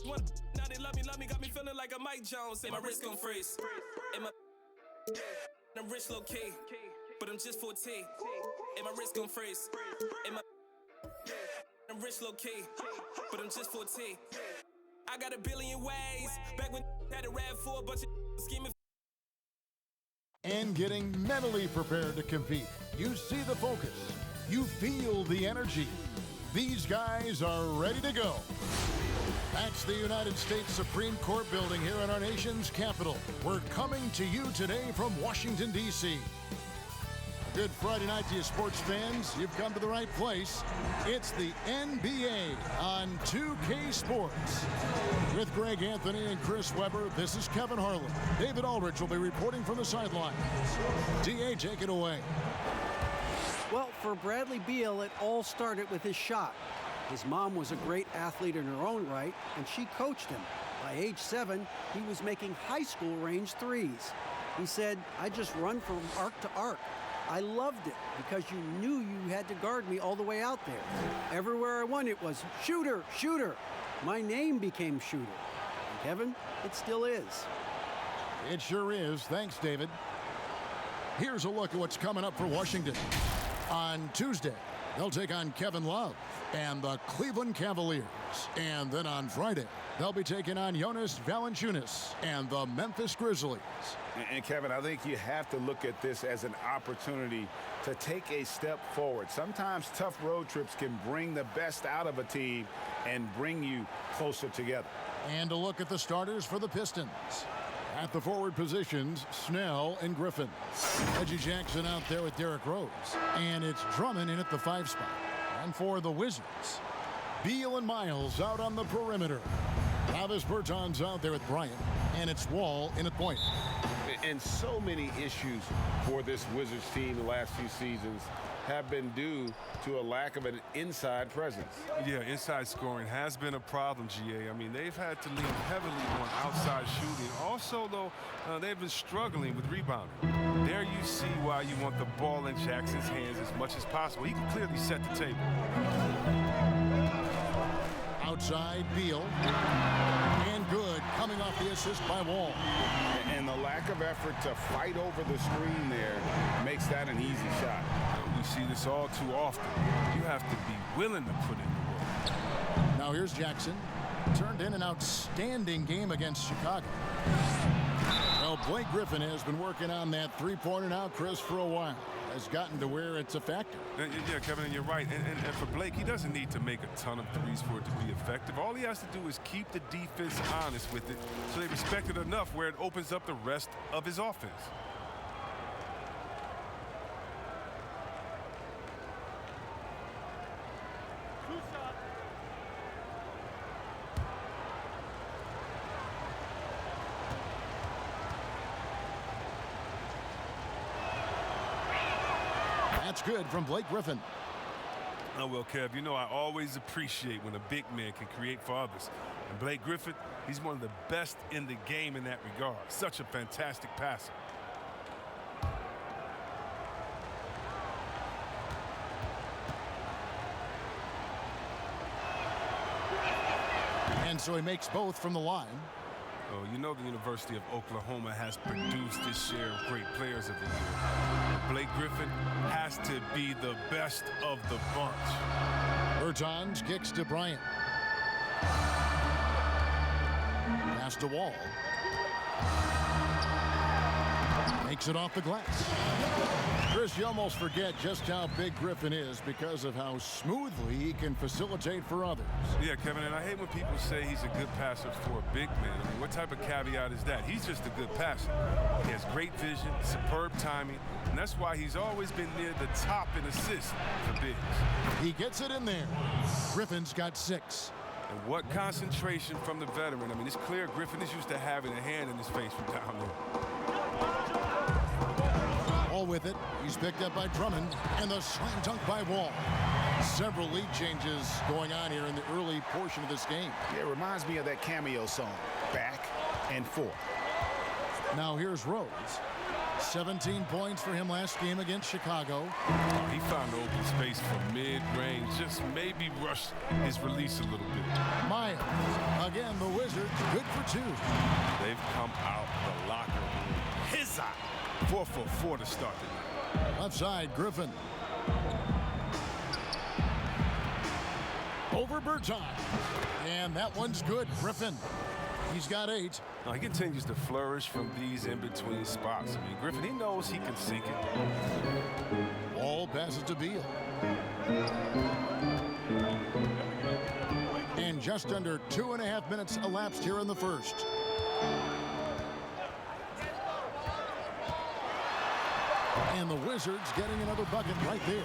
Now they love me, got me feeling like a Mike Jones. And my wrist gon' freeze. And I'm rich low key, but I'm just 14. And my wrist gon' freeze. And I'm rich low key, but I'm just 14. I got a billion ways. Back when had a rap for a bunch of scheming. And getting mentally prepared to compete. You see the focus. You feel the energy. These guys are ready to go. That's the United States Supreme Court building here in our nation's capital. We're coming to you today from Washington, D.C. Good Friday night to you sports fans. You've come to the right place. It's the NBA on 2K Sports. With Greg Anthony and Chris Webber, this is Kevin Harlan. David Aldrich will be reporting from the sidelines. D.A., take it away. Well, for Bradley Beal, it all started with his shot. His mom was a great athlete in her own right, and she coached him. By age 7, he was making high school range threes. He said, "I just run from arc to arc. I loved it because you knew you had to guard me all the way out there. Everywhere I went, it was shooter, shooter. My name became shooter. And Kevin, it still is." It sure is. Thanks, David. Here's a look at what's coming up for Washington. On Tuesday, they'll take on Kevin Love and the Cleveland Cavaliers. And then on Friday, they'll be taking on Jonas Valanciunas and the Memphis Grizzlies. And Kevin, I think you have to look at this as an opportunity to take a step forward. Sometimes tough road trips can bring the best out of a team and bring you closer together. And a look at the starters for the Pistons. At the forward positions, Snell and Griffin. Reggie Jackson out there with Derrick Rose. And it's Drummond in at the 5 spot. And for the Wizards, Beal and Miles out on the perimeter. Travis Bertans out there with Bryant. And it's Wall in at point. And so many issues for this Wizards team the last few seasons have been due to a lack of an inside presence. Yeah, inside scoring has been a problem, GA. I mean, they've had to lean heavily on outside shooting. Also, though, they've been struggling with rebounding. There you see why you want the ball in Jackson's hands as much as possible. He can clearly set the table. Outside, Beal. And good, coming off the assist by Wall. And the lack of effort to fight over the screen there makes that an easy shot. We see this all too often. You have to be willing to put in the work. Now here's Jackson. Turned in an outstanding game against Chicago. Well, Blake Griffin has been working on that three-pointer now, Chris, for a while. Has gotten to where it's a factor. Yeah, Kevin, and you're right. And for Blake, he doesn't need to make a ton of threes for it to be effective. All he has to do is keep the defense honest with it so they respect it enough where it opens up the rest of his offense. That's good from Blake Griffin. Oh, well, Kev, you know I always appreciate when a big man can create for others. And Blake Griffin, he's one of the best in the game in that regard. Such a fantastic passer. And so he makes both from the line. Oh, you know the University of Oklahoma has produced its share of great players of the year. Blake Griffin has to be the best of the bunch. Bertans kicks to Bryant. Pass to Wall. Makes it off the glass. Chris, you almost forget just how big Griffin is because of how smoothly he can facilitate for others. Yeah, Kevin, and I hate when people say he's a good passer for a big man. I mean, what type of caveat is that? He's just a good passer. He has great vision, superb timing, and that's why he's always been near the top in assists for bigs. He gets it in there. Griffin's got 6. And what concentration from the veteran. I mean, it's clear Griffin is used to having a hand in his face from down there. Wall with it. He's picked up by Drummond, and the slam dunk by Wall. Several lead changes going on here in the early portion of this game. Yeah, it reminds me of that cameo song, Back and Forth. Now here's Rose. 17 points for him last game against Chicago. Oh, he found open space from mid-range, just maybe rushed his release a little bit. Miles, again the number 2. They've come out the locker room. His eye. 4 for 4 to start tonight. Left side, Griffin. Over Berton. And that one's good. Griffin. He's got 8. Now, he continues to flourish from these in-between spots. I mean, Griffin, he knows he can sink it. Ball passes to Beal. And just under 2.5 minutes elapsed here in the first. And the Wizards getting another bucket right there.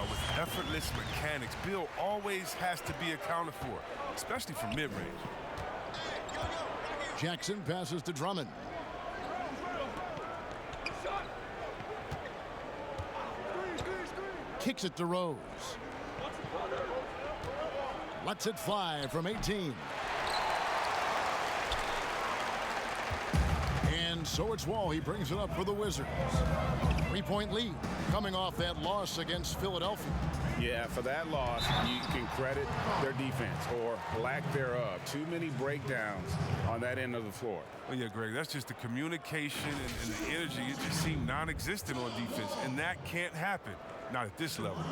With effortless mechanics, Bill always has to be accounted for, especially from mid-range. Jackson passes to Drummond. Kicks it to Rose. Lets it fly from 18. And so it's Wall. He brings it up for the Wizards. 3-point lead coming off that loss against Philadelphia. Yeah, for that loss, you can credit their defense or lack thereof. Too many breakdowns on that end of the floor. Well, yeah, Greg, that's just the communication and the energy. It just seemed non-existent on defense, and that can't happen. Not at this level.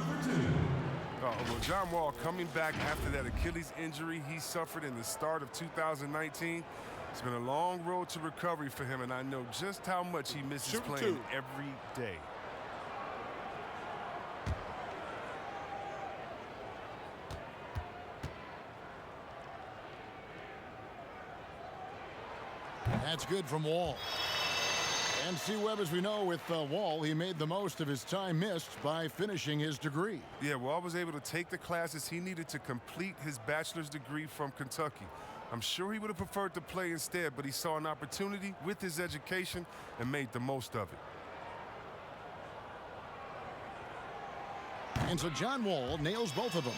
Well, John Wall coming back after that Achilles injury he suffered in the start of 2019. It's been a long road to recovery for him, and I know just how much he misses playing every day. That's good from Wall. And C. Webb, as we know, with Wall, he made the most of his time missed by finishing his degree. Yeah, Wall was able to take the classes he needed to complete his bachelor's degree from Kentucky. I'm sure he would have preferred to play instead, but he saw an opportunity with his education and made the most of it. And so John Wall nails both of them.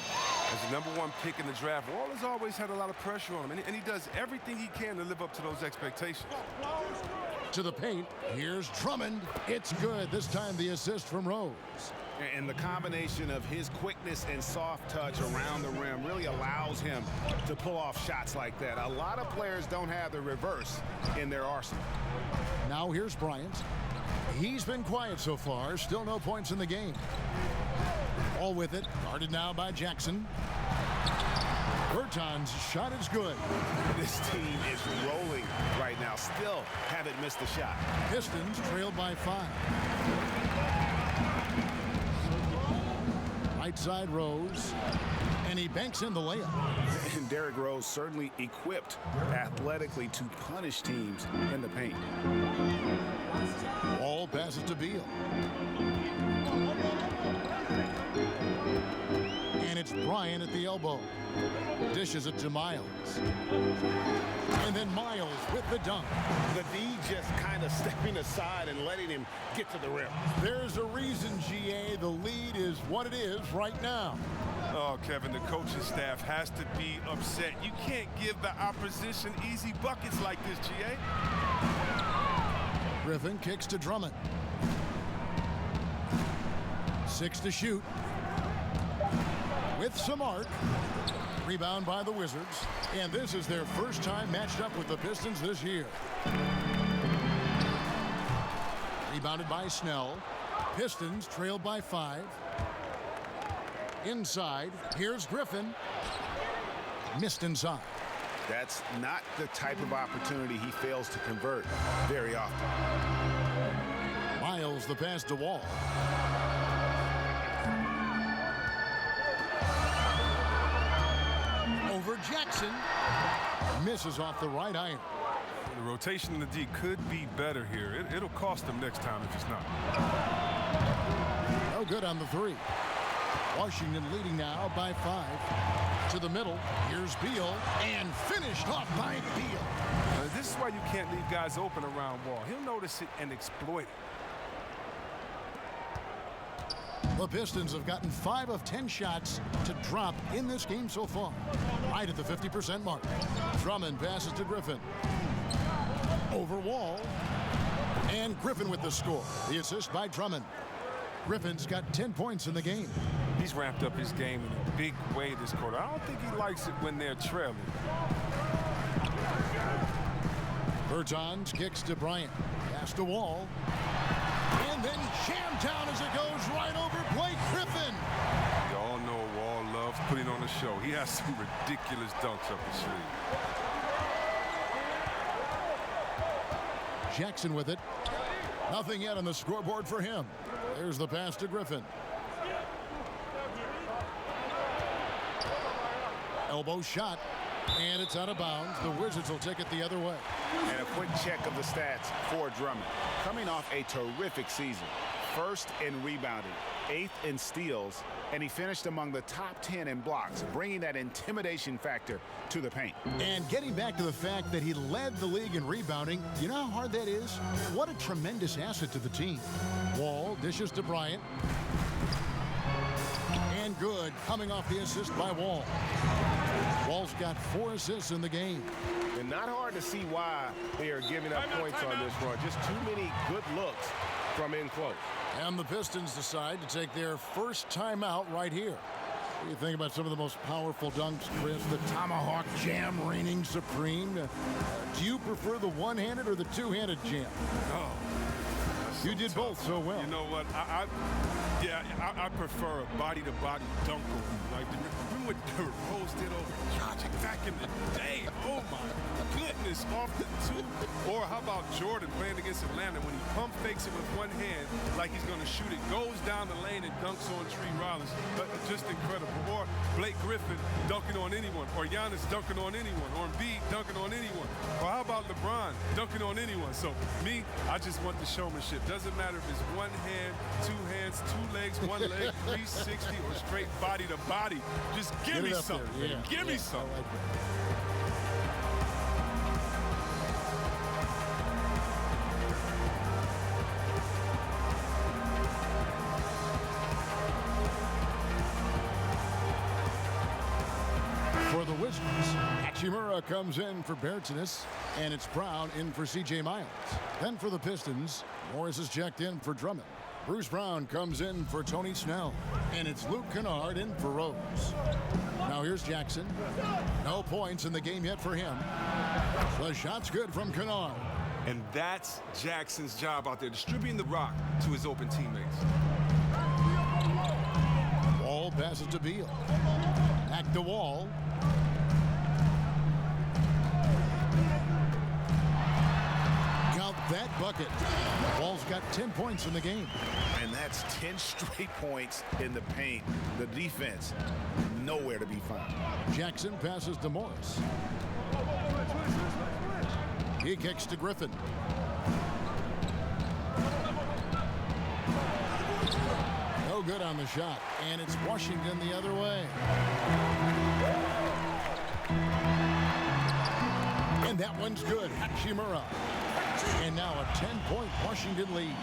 As the #1 pick in the draft, Wall has always had a lot of pressure on him, and he does everything he can to live up to those expectations. To the paint, here's Drummond. It's good. This time the assist from Rose. And the combination of his quickness and soft touch around the rim really allows him to pull off shots like that. A lot of players don't have the reverse in their arsenal. Now here's Bryant. He's been quiet so far. Still no points in the game. All with it. Guarded now by Jackson. Berton's shot is good. This team is rolling right now. Still haven't missed a shot. Pistons trailed by 5. Right side Rose. And he banks in the layup. And Derrick Rose certainly equipped athletically to punish teams in the paint. Ball passes to Beal. And it's Bryant at the elbow. Dishes it to Miles. And then Miles with the dunk. The D just kind of stepping aside and letting him get to the rim. There's a reason, GA. The lead is what it is right now. Oh, Kevin, the coaching staff has to be upset. You can't give the opposition easy buckets like this, GA. Griffin kicks to Drummond. 6 to shoot. With some arc. Rebound by the Wizards. And this is their first time matched up with the Pistons this year. Rebounded by Snell. Pistons trailed by 5. Inside, here's Griffin. Missed inside. That's not the type of opportunity he fails to convert very often. Miles the pass to Wall. Over Jackson. Misses off the right iron. The rotation in the D could be better here. It'll cost them next time if it's not. No good on the 3. Washington leading now by 5. To the middle. Here's Beal. And finished off by Beal. This is why you can't leave guys open around Wall. He'll notice it and exploit it. The Pistons have gotten 5 of 10 shots to drop in this game so far. Right at the 50% mark. Drummond passes to Griffin. Over Wall. And Griffin with the score. The assist by Drummond. Griffin's got 10 points in the game. He's ramped up his game in a big way this quarter. I don't think he likes it when they're trailing. Bertans kicks to Bryant. Pass to Wall. And then jammed down as it goes right over Blake Griffin. We all know Wall loves putting on a show. He has some ridiculous dunks up his sleeve. Jackson with it. Nothing yet on the scoreboard for him. There's the pass to Griffin. Elbow shot, and it's out of bounds. The Wizards will take it the other way. And a quick check of the stats for Drummond. Coming off a terrific season. First in rebounding, 8th in steals, and he finished among the top 10 in blocks, bringing that intimidation factor to the paint. And getting back to the fact that he led the league in rebounding, you know how hard that is? What a tremendous asset to the team. Wall dishes to Bryant. And good, coming off the assist by Wall. Wall's got 4 assists in the game. And not hard to see why they are giving up points on this run. Just too many good looks from in close. And the Pistons decide to take their first timeout right here. What do you think about some of the most powerful dunks, Chris? The tomahawk jam reigning supreme. Do you prefer the one-handed or the two-handed jam? Oh, you did both so well. You know what? I prefer a body-to-body dunk over. Like, remember what Derrick Rose did over Dragic back in the day? Oh my goodness, off the two. Or how about Jordan playing against Atlanta when he pump fakes it with one hand like he's going to shoot it, goes down the lane and dunks on Tree Rollins. Just incredible. Or Blake Griffin dunking on anyone, or Giannis dunking on anyone, or Embiid dunking on anyone. Or how about LeBron dunking on anyone? So me, I just want the showmanship. Doesn't matter if it's one hand, two hands, two legs, one leg, 360, or straight body to body. Just give me something. Yeah. Give me something. I like that. For the Wizards, Hachimura comes in for Bertans, and it's Brown in for C.J. Miles. Then for the Pistons, Morris is checked in for Drummond. Bruce Brown comes in for Tony Snell, and it's Luke Kennard in for Rose. Now here's Jackson. No points in the game yet for him. The shot's good from Kennard. And that's Jackson's job out there, distributing the rock to his open teammates. Wall passes to Beal. Back to Wall. Count that bucket. Wall's got 10 points in the game. And that's 10 straight points in the paint. The defense, nowhere to be found. Jackson passes to Morris. He kicks to Griffin. No good on the shot, and it's Washington the other way. And that one's good. Hachimura. And now a 10-point Washington lead.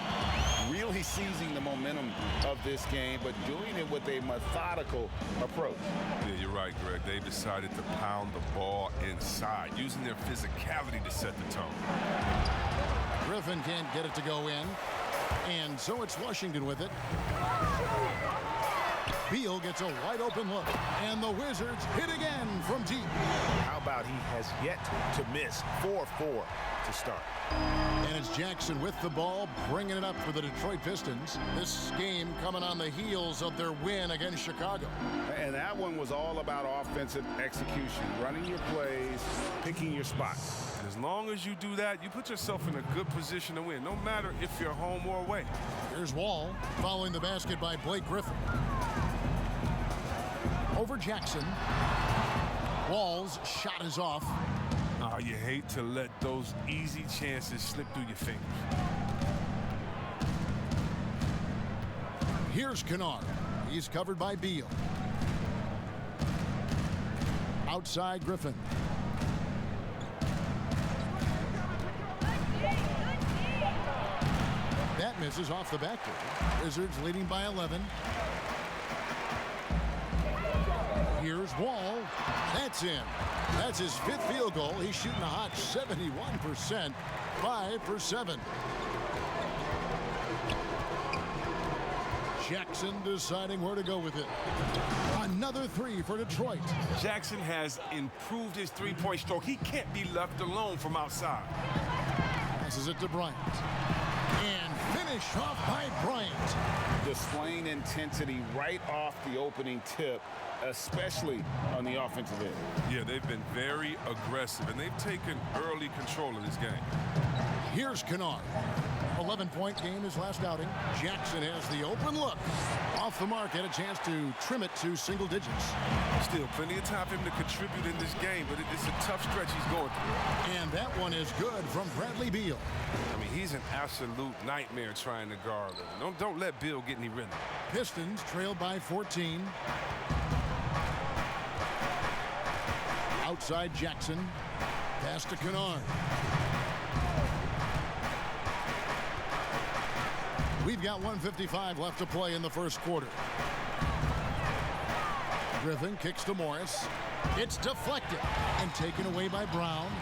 Really seizing the momentum of this game, but doing it with a methodical approach. Yeah, you're right, Greg. They decided to pound the ball inside, using their physicality to set the tone. Griffin can't get it to go in. And so it's Washington with it. Beal gets a wide open look. And the Wizards hit again from deep. How about he has yet to miss 4-4 to start. And it's Jackson with the ball, bringing it up for the Detroit Pistons. This game coming on the heels of their win against Chicago. And that one was all about offensive execution, running your plays, picking your spots. As long as you do that, you put yourself in a good position to win, no matter if you're home or away. Here's Wall, following the basket by Blake Griffin. Over Jackson. Wall's shot is off. Oh, you hate to let those easy chances slip through your fingers. Here's Kennard. He's covered by Beal. Outside Griffin. That misses off the backboard. Wizards leading by 11. Here's Wall. That's in. That's his 5th field goal. He's shooting a hot 71%. 5 for 7. Jackson deciding where to go with it. Another 3 for Detroit. Jackson has improved his three-point stroke. He can't be left alone from outside. Passes it to Bryant. And finished off by Bryant. Displaying intensity right off the opening tip, especially on the offensive end. Yeah, they've been very aggressive, and they've taken early control of this game. Here's Kennard. 11-point game his last outing. Jackson has the open look. Off the mark, had a chance to trim it to single digits. Still plenty of time for him to contribute in this game, but it's a tough stretch he's going through. And that one is good from Bradley Beal. I mean, he's an absolute nightmare trying to guard him. Don't let Bill get any rhythm. Pistons trailed by 14. Outside Jackson. Pass to Kennard. We've got 1:55 left to play in the first quarter. Griffin kicks to Morris. It's deflected and taken away by Brown.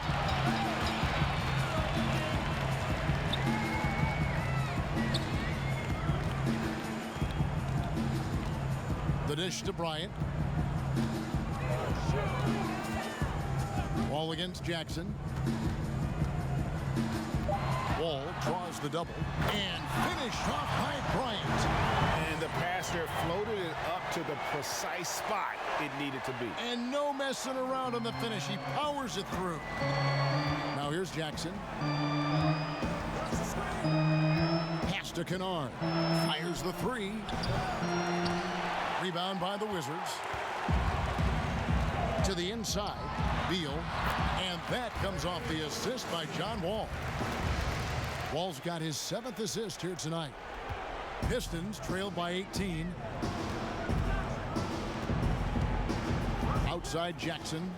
The dish to Bryant. Ball against Jackson. Wall draws the double and finished off by Bryant. And the passer floated it up to the precise spot it needed to be. And no messing around on the finish. He powers it through. Now here's Jackson. Pass to Kennard. Fires the three. Rebound by the Wizards. To the inside. Beal. And that comes off the assist by John Wall. Wall's got his 7th assist here tonight. Pistons trailed by 18. Outside Jackson.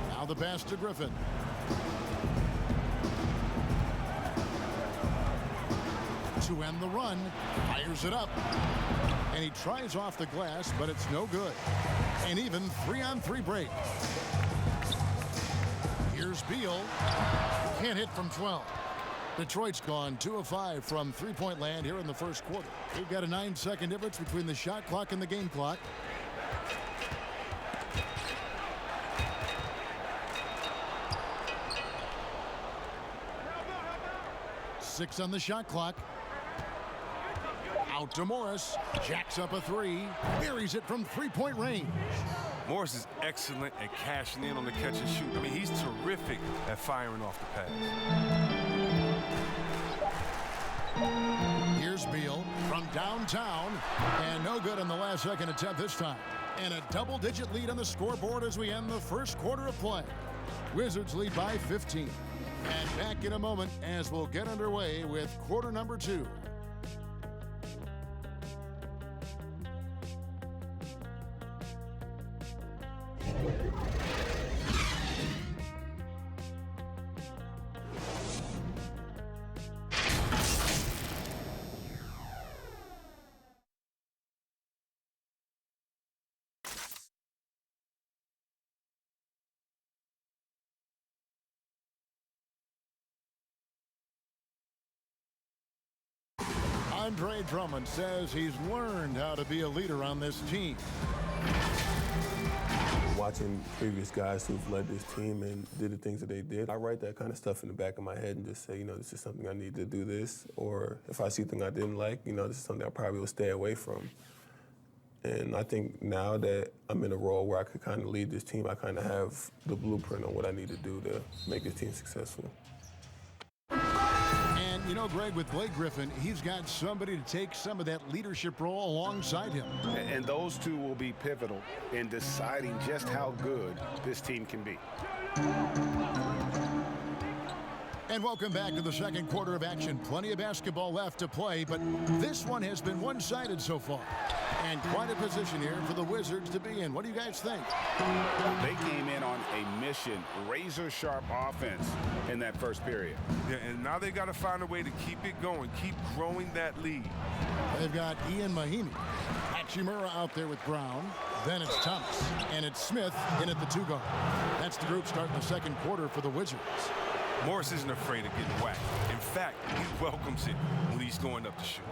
Now the pass to Griffin. To end the run. Fires it up. And he tries off the glass, but it's no good. An even 3-on-3 break. Here's Beal. Can't hit from 12. Detroit's gone 2 of 5 from three-point land here in the first quarter. We've got a 9-second difference between the shot clock and the game clock. Six on the shot clock. Out to Morris. Jacks up a three. Buries it from three-point range. Morris is excellent at cashing in on the catch and shoot. I mean, he's terrific at firing off the pass. Here's Beal from downtown. And no good on the last second attempt this time. And a double-digit lead on the scoreboard as we end the first quarter of play. Wizards lead by 15. And back in a moment as we'll get underway with quarter number 2. Andre Drummond says he's learned how to be a leader on this team. Watching previous guys who've led this team and did the things that they did, I write that kind of stuff in the back of my head and just say, this is something I need to do this. Or if I see something I didn't like, this is something I probably will stay away from. And I think now that I'm in a role where I could kind of lead this team, I kind of have the blueprint on what I need to do to make this team successful. Greg, with Blake Griffin, he's got somebody to take some of that leadership role alongside him. And those two will be pivotal in deciding just how good this team can be. And welcome back to the second quarter of action. Plenty of basketball left to play, but this one has been one-sided so far. And quite a position here for the Wizards to be in. What do you guys think? They came in on a mission, razor-sharp offense in that first period. Yeah, and now they got to find a way to keep it going, keep growing that lead. They've got Ian Mahimi, Hachimura out there with Brown. Then it's Thomas, and it's Smith in at the 2 guard. That's the group starting the second quarter for the Wizards. Morris isn't afraid of getting whacked. In fact, he welcomes it when he's going up to shoot.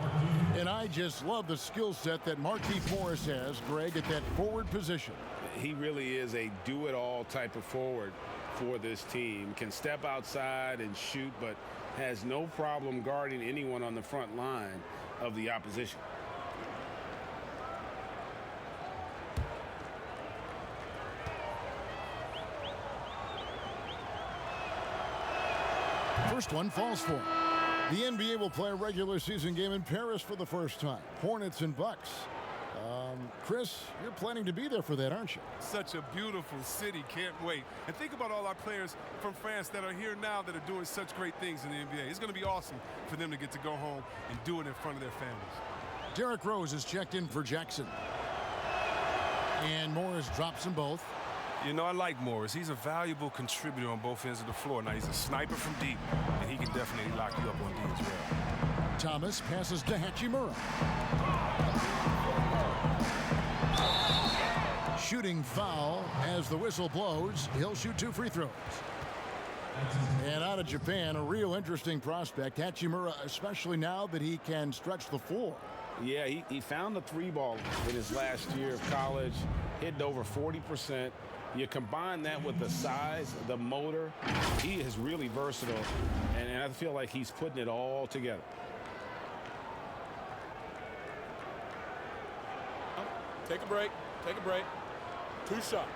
And I just love the skill set that Markieff Morris has, Greg, at that forward position. He really is a do-it-all type of forward. for this team. Can step outside and shoot, but has no problem guarding anyone on the front line of the opposition. First one falls for him. The NBA will play a regular season game in Paris for the first time. Hornets and Bucks. Chris, you're planning to be there for that, aren't you? Such a beautiful city. Can't wait. And think about all our players from France that are here now that are doing such great things in the NBA. It's going to be awesome for them to get to go home and do it in front of their families. Derrick Rose is checked in for Jackson. And Morris drops them both. You know, I like Morris. He's a valuable contributor on both ends of the floor. Now, he's a sniper from deep, and he can definitely lock you up on D as well. Thomas passes to Hachimura. Shooting foul as the whistle blows. He'll shoot 2 free throws. And out of Japan, a real interesting prospect. Hachimura, especially now that he can stretch the floor. Yeah, he found the 3-ball in his last year of college, hitting over 40%. You combine that with the size, the motor, he is really versatile, and I feel like he's putting it all together. Take a break. Take a break. 2 shots.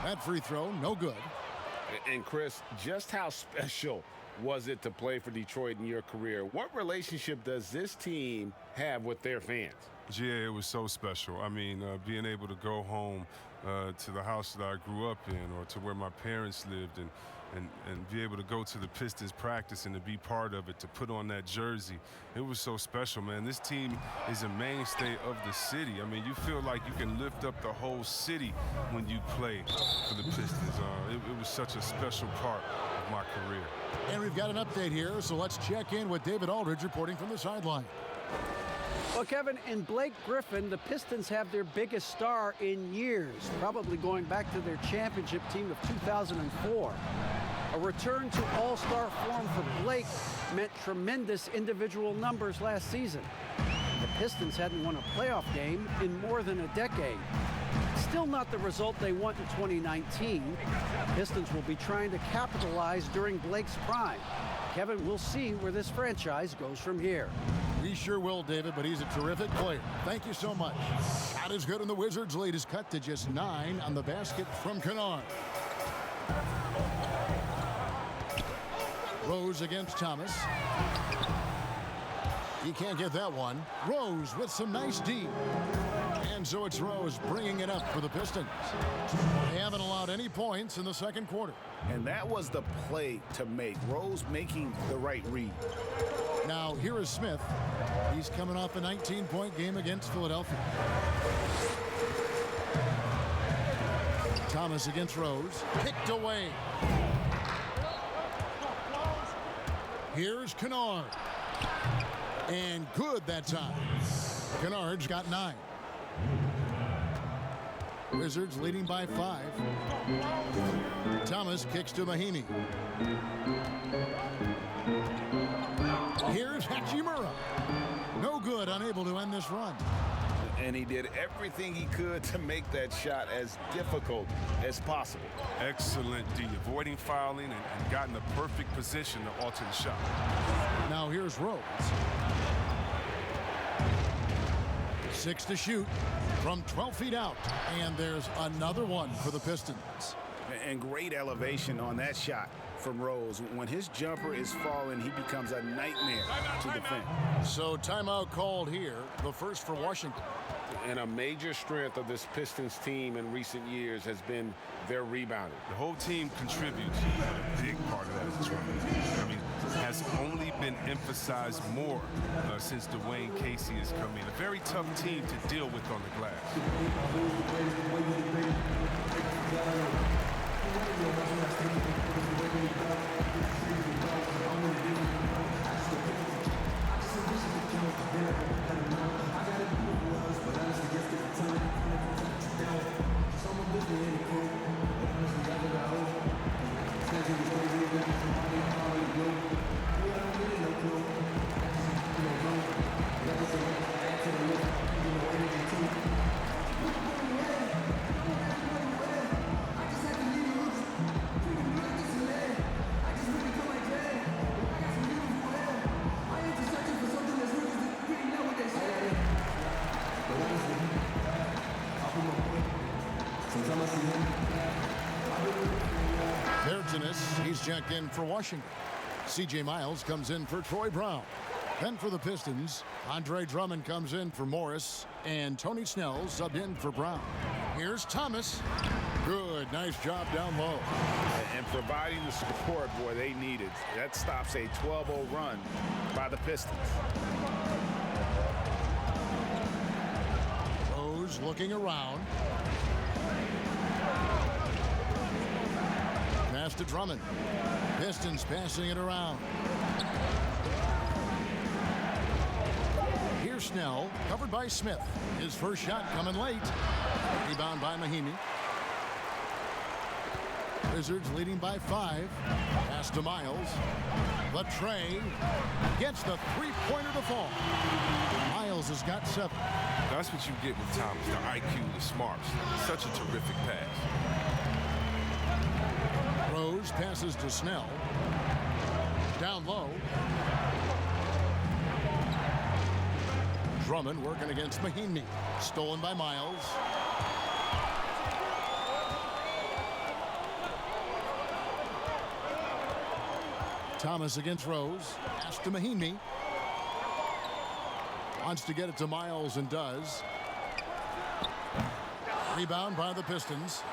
That free throw, no good. And Chris, just how special was it to play for Detroit in your career? What relationship does this team have with their fans? Yeah, it was so special. I mean, being able to go home to the house that I grew up in, or to where my parents lived, and be able to go to the Pistons practice and to be part of it, to put on that jersey. It was so special, man. This team is a mainstay of the city. I mean, you feel like you can lift up the whole city when you play for the Pistons. It was such a special part of my career. And we've got an update here, so let's check in with David Aldridge reporting from the sideline. Well, Kevin, in Blake Griffin, the Pistons have their biggest star in years, probably going back to their championship team of 2004. A return to all-star form for Blake meant tremendous individual numbers last season. The Pistons hadn't won a playoff game in more than a decade. Still not the result they want in 2019. Pistons will be trying to capitalize during Blake's prime. Kevin, we'll see where this franchise goes from here. We sure will, David, but he's a terrific player. Thank you so much. Not as good, and the Wizards' lead is cut to just 9 on the basket from Kennard. Rose against Thomas. He can't get that one. Rose with some nice D. And so it's Rose bringing it up for the Pistons. They haven't allowed any points in the second quarter. And that was the play to make. Rose making the right read. Now, here is Smith. He's coming off a 19-point game against Philadelphia. Thomas against Rose. Kicked away. Here's Kennard. And good that time. Kennard's got 9. Wizards leading by 5. Thomas kicks to Mahinmi. Here's Hachimura. No good, unable to end this run. And he did everything he could to make that shot as difficult as possible. Excellent D, avoiding fouling and got in the perfect position to alter the shot. Now here's Rose. 6 to shoot from 12 feet out. And there's another one for the Pistons. And great elevation on that shot from Rose. When his jumper is falling, he becomes a nightmare to defend. So timeout called here, the first for Washington. And a major strength of this Pistons team in recent years has been their rebounding. The whole team contributes, but a big part of that is rebounding. I mean, has only been emphasized more since Dwayne Casey has come in. A very tough team to deal with on the glass. check in for Washington. C.J. Miles comes in for Troy Brown. Then for the Pistons, Andre Drummond comes in for Morris, and Tony Snell subbed in for Brown. Here's Thomas. Good, nice job down low. And providing the support, boy, they needed. That stops a 12-0 run by the Pistons. Rose looking around. Pass to Drummond. Pistons passing it around. Here's Snell, covered by Smith. His first shot coming late. Rebound by Mahinmi. Wizards leading by 5. Pass to Miles. Latre gets the three-pointer to fall. Miles has got 7. That's what you get with Thomas, the IQ, the smarts. Such a terrific pass. Rose passes to Snell. Down low. Drummond working against Mahinmi. Stolen by Miles. Thomas against Rose. Pass to Mahinmi. Wants to get it to Miles and does. Rebound by the Pistons.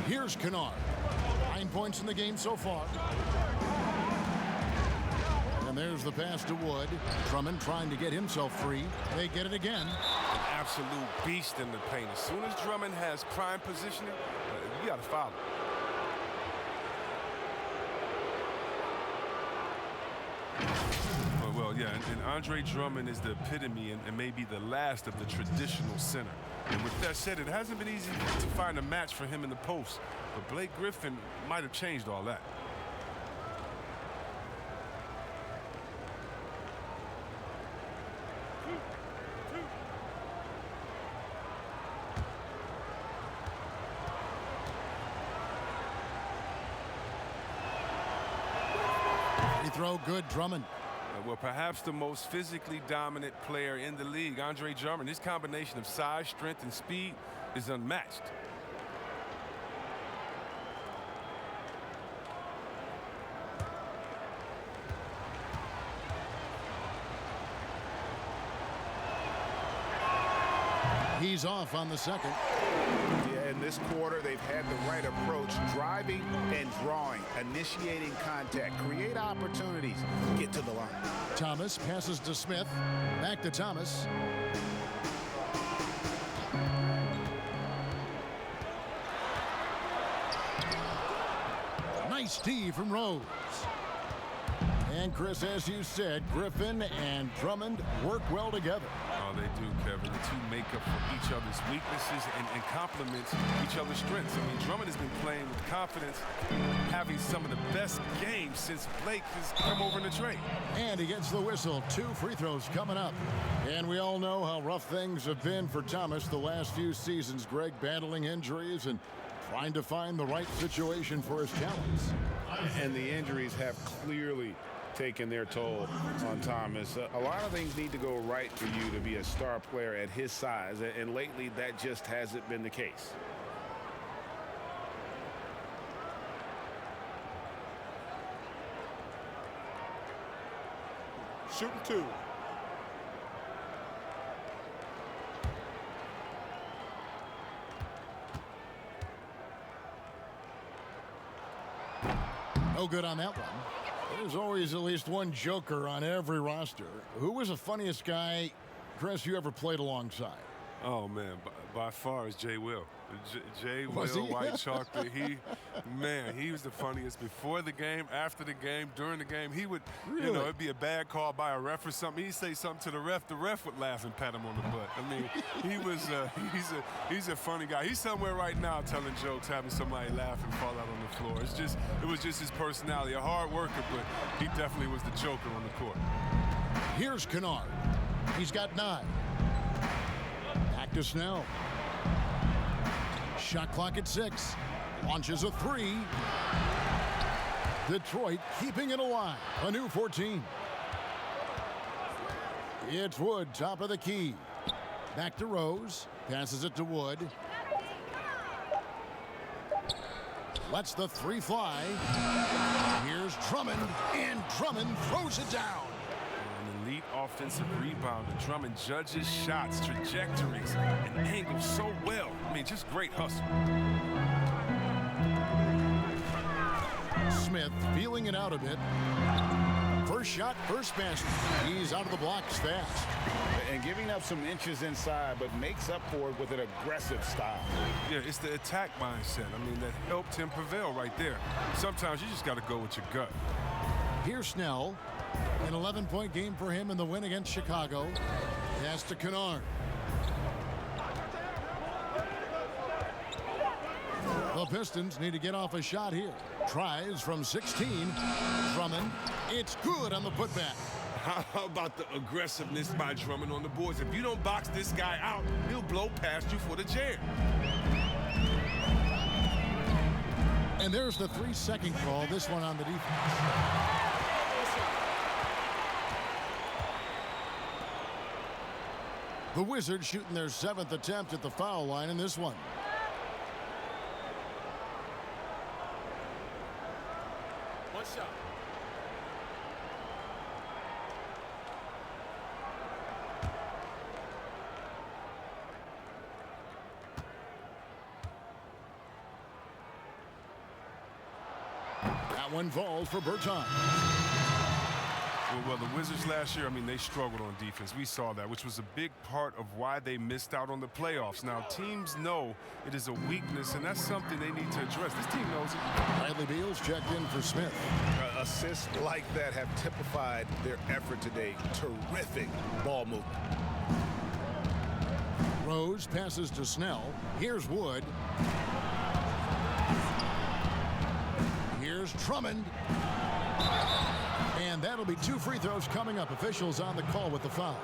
Here's Kennard. 9 points in the game so far. And there's the pass to Wood. Drummond trying to get himself free. They get it again. An absolute beast in the paint. As soon as Drummond has prime positioning, you got to foul him. Well, yeah, and Andre Drummond is the epitome and maybe the last of the traditional center. And with that said, it hasn't been easy to find a match for him in the post. But Blake Griffin might have changed all that. Free throw good, Drummond. Well, perhaps the most physically dominant player in the league, Andre Drummond. His combination of size, strength, and speed is unmatched. He's off on the second. Yeah, in this quarter, they've had the right approach, driving and drawing, initiating contact, create opportunities, get to the line. Thomas passes to Smith. Back to Thomas. Nice D from Rose. And Chris, as you said, Griffin and Drummond work well together. Oh, they do, Kevin. The two make up for each other's weaknesses and complement each other's strengths. I mean, Drummond has been playing with confidence, having some of the best games since Blake has come over in the trade. And he gets the whistle. 2 free throws coming up. And we all know how rough things have been for Thomas the last few seasons, Greg, battling injuries and trying to find the right situation for his talents. And the injuries have clearly taken their toll on Thomas. A lot of things need to go right for you to be a star player at his size, and lately that just hasn't been the case. Shooting 2. No good on that one. There's always at least one joker on every roster. Who was the funniest guy, Chris, you ever played alongside? Oh, man, by far is Jay Will. Jay Will, White Chocolate, he was the funniest before the game, after the game, during the game. He would, really? It'd be a bad call by a ref or something. He'd say something to the ref would laugh and pat him on the butt. I mean, he was, he's a funny guy. He's somewhere right now telling jokes, having somebody laugh and fall out on the floor. It was just his personality, a hard worker, but he definitely was the joker on the court. Here's Kennard. He's got 9. Back to Snell. Shot clock at 6. Launches a 3. Detroit keeping it alive. A new 14. It's Wood, top of the key. Back to Rose. Passes it to Wood. Lets the three fly. Here's Drummond, and Drummond throws it down. An elite offensive rebounder. Drummond judges shots, trajectories, and angles so well. I mean, just great hustle. Smith feeling it out a bit. First shot, first basket. He's out of the blocks fast. And giving up some inches inside, but makes up for it with an aggressive style. Yeah, it's the attack mindset. I mean, that helped him prevail right there. Sometimes you just got to go with your gut. Here's Snell. An 11-point game for him in the win against Chicago. Pass to Kennard. The Pistons need to get off a shot here. Tries from 16. Drummond. It's good on the putback. How about the aggressiveness by Drummond on the boards? If you don't box this guy out, he'll blow past you for the jam. And there's the 3-second call, this one on the defense. The Wizards shooting their 7th attempt at the foul line in this one. One shot. That one falls for Berton. Well, the Wizards last year, I mean, they struggled on defense. We saw that, which was a big part of why they missed out on the playoffs. Now, teams know it is a weakness, and that's something they need to address. This team knows it. Bradley Beal's checked in for Smith. Assists like that have typified their effort today. Terrific ball movement. Rose passes to Snell. Here's Wood. Here's Drummond. And that'll be 2 free throws coming up. Officials on the call with the foul.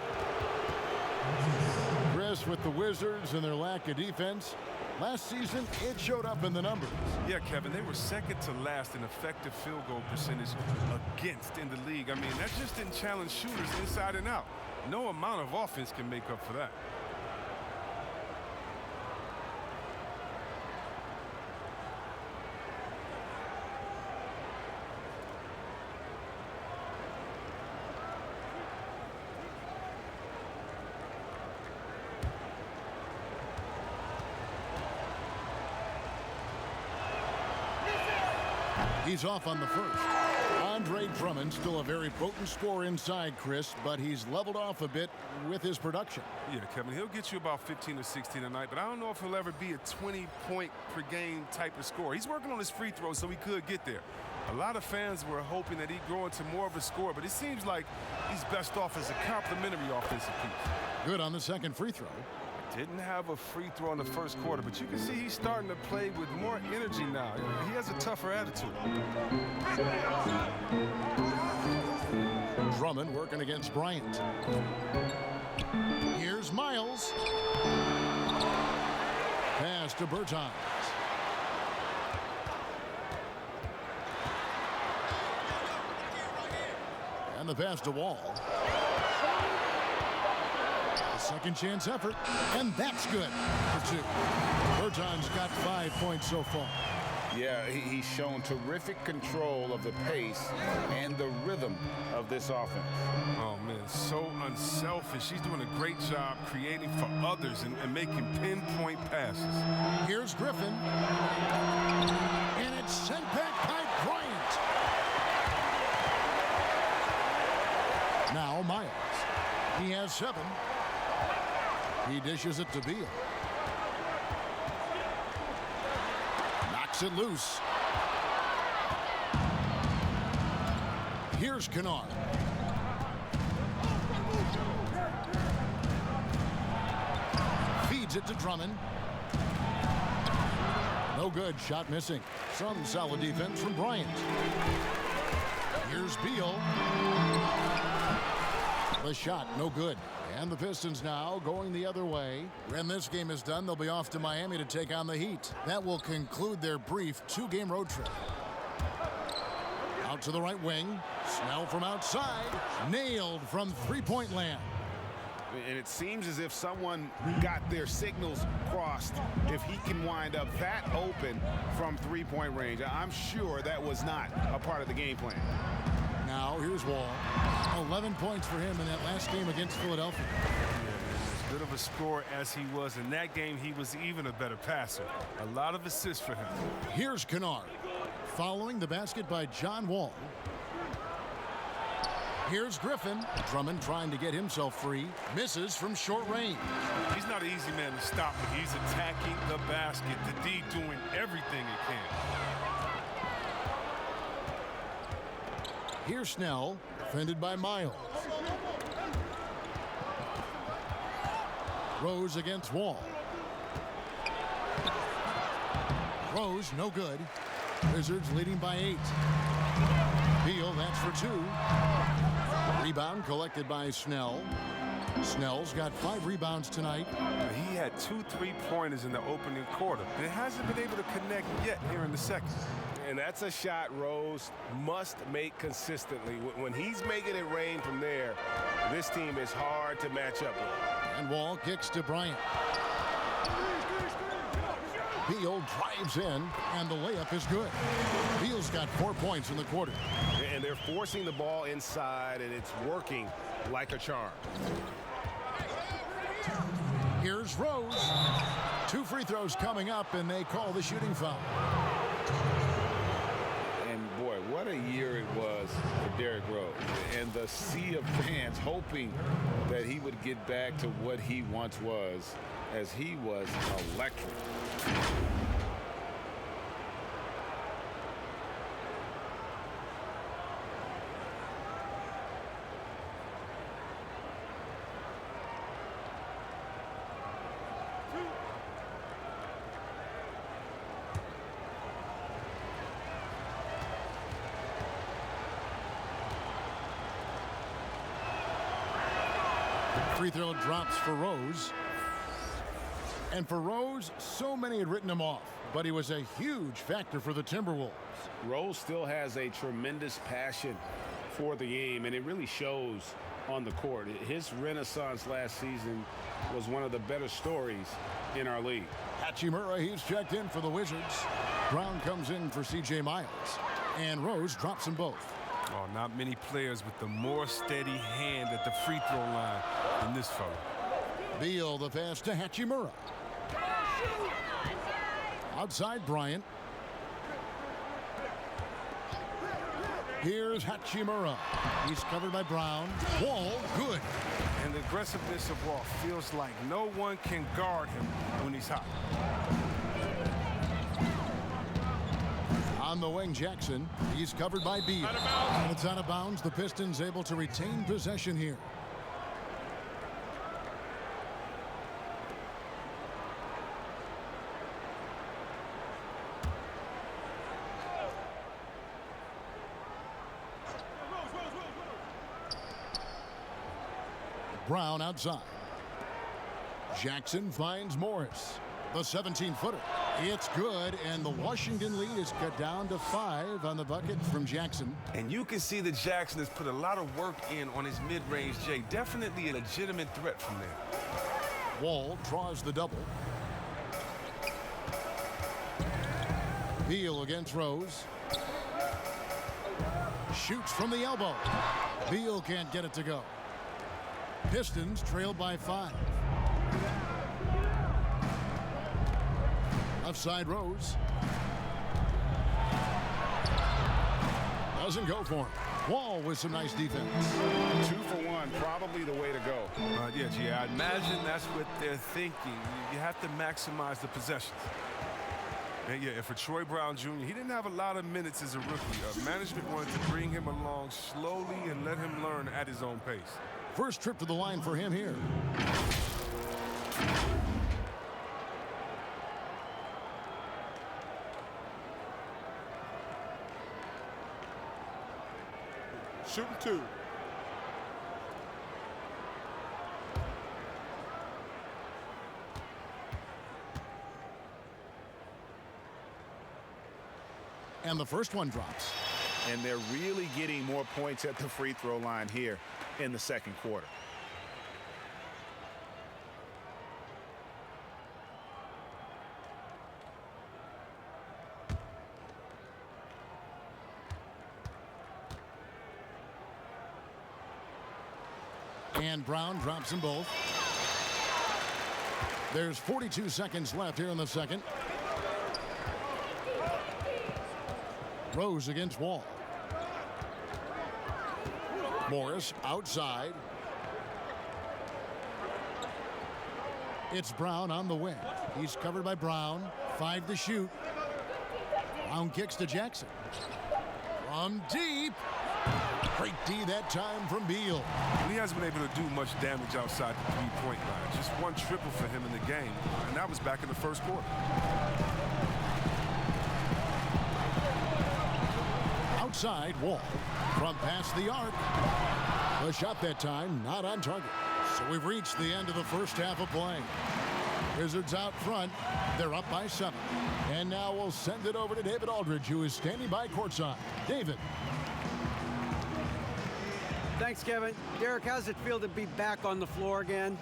Chris, with the Wizards and their lack of defense, last season it showed up in the numbers. Yeah, Kevin, they were second to last in effective field goal percentage against in the league. I mean, that just didn't challenge shooters inside and out. No amount of offense can make up for that. He's off on the first. Andre Drummond, still a very potent scorer inside, Chris, but he's leveled off a bit with his production. Yeah, Kevin, he'll get you about 15 or 16 a night, but I don't know if he'll ever be a 20-point per game type of scorer. He's working on his free throws, so he could get there. A lot of fans were hoping that he'd grow into more of a scorer, but it seems like he's best off as a complimentary offensive piece. Good on the second free throw. Didn't have a free throw in the first quarter, but you can see he's starting to play with more energy now. He has a tougher attitude. Drummond working against Bryant. Here's Miles. Pass to Bertans. And the pass to Wall. Second chance effort, and that's good for 2. Bertans got 5 points so far. Yeah, he's shown terrific control of the pace and the rhythm of this offense. Oh, man, so unselfish. He's doing a great job creating for others and making pinpoint passes. Here's Griffin, and it's sent back by Bryant. Now Miles. He has 7. He dishes it to Beal. Knocks it loose. Here's Kennard. Feeds it to Drummond. No good. Shot missing. Some solid defense from Bryant. Here's Beal. The shot, no good. And the Pistons now going the other way. When this game is done, they'll be off to Miami to take on the Heat. That will conclude their brief 2-game road trip. Out to the right wing. Snell from outside. Nailed from 3-point land. And it seems as if someone got their signals crossed if he can wind up that open from three-point range. I'm sure that was not a part of the game plan. Now here's Wall. 11 points for him in that last game against Philadelphia. As good of a scorer as he was in that game, he was even a better passer. A lot of assists for him. Here's Kennard. Following the basket by John Wall. Here's Griffin. Drummond trying to get himself free. Misses from short range. He's not an easy man to stop, but he's attacking the basket. The D doing everything it can. Here's Snell, defended by Miles. Rose against Wall. Rose, no good. Wizards leading by 8. Beal, that's for 2. Rebound collected by Snell. Snell's got 5 rebounds tonight. He had 2 3-pointers in the opening quarter, and it hasn't been able to connect yet here in the second. And that's a shot Rose must make consistently. When he's making it rain from there, this team is hard to match up with. And Wall kicks to Bryant. Beal drives in, and the layup is good. Beal's got 4 points in the quarter. And they're forcing the ball inside, and it's working like a charm. Here's Rose. 2 free throws coming up, and they call the shooting foul. And boy, what a year it was for Derrick Rose. And the sea of fans hoping that he would get back to what he once was, as he was electric. Free throw drops for Rose. And for Rose, so many had written him off, but he was a huge factor for the Timberwolves. Rose still has a tremendous passion for the game, and it really shows on the court. His renaissance last season was one of the better stories in our league. Hachimura, he's checked in for the Wizards. Brown comes in for C.J. Miles. And Rose drops them both. Oh, not many players with the more steady hand at the free throw line than this fella. Beal, the pass to Hachimura. Outside Bryant. Here's Hachimura. He's covered by Brown. Wall, good. And the aggressiveness of Wall feels like no one can guard him when he's hot. On the wing, Jackson. He's covered by Beal. And it's out of bounds. The Pistons able to retain possession here. Brown outside. Jackson finds Morris. The 17-footer. It's good, and the Washington lead is cut down to 5 on the bucket from Jackson. And you can see that Jackson has put a lot of work in on his mid-range J. Definitely a legitimate threat from there. Wall draws the double. Beal against Rose. Shoots from the elbow. Beal can't get it to go. Pistons trailed by 5. Offside Rose. Doesn't go for him. Wall with some nice defense. 2 for 1, probably the way to go. Yeah, I imagine that's what they're thinking. You have to maximize the possessions. And yeah, for Troy Brown Jr., he didn't have a lot of minutes as a rookie. Management wanted to bring him along slowly and let him learn at his own pace. First trip to the line for him here. Shooting 2. And the first one drops. And they're really getting more points at the free throw line here in the second quarter. And Brown drops them both. There's 42 seconds left here in the second. Rose against Wall. Morris outside. It's Brown on the wing. He's covered by Brown. 5 to shoot. Brown kicks to Jackson. From deep. Great D that time from Beal. He hasn't been able to do much damage outside the three-point line. Just one triple for him in the game, and that was back in the first quarter. Outside, Wall. From past the arc. The shot that time not on target. So we've reached the end of the first half of play. Wizards out front. They're up by 7. And now we'll send it over to David Aldridge, who is standing by courtside. David. Thanks, Kevin. Derek, how's it feel to be back on the floor again?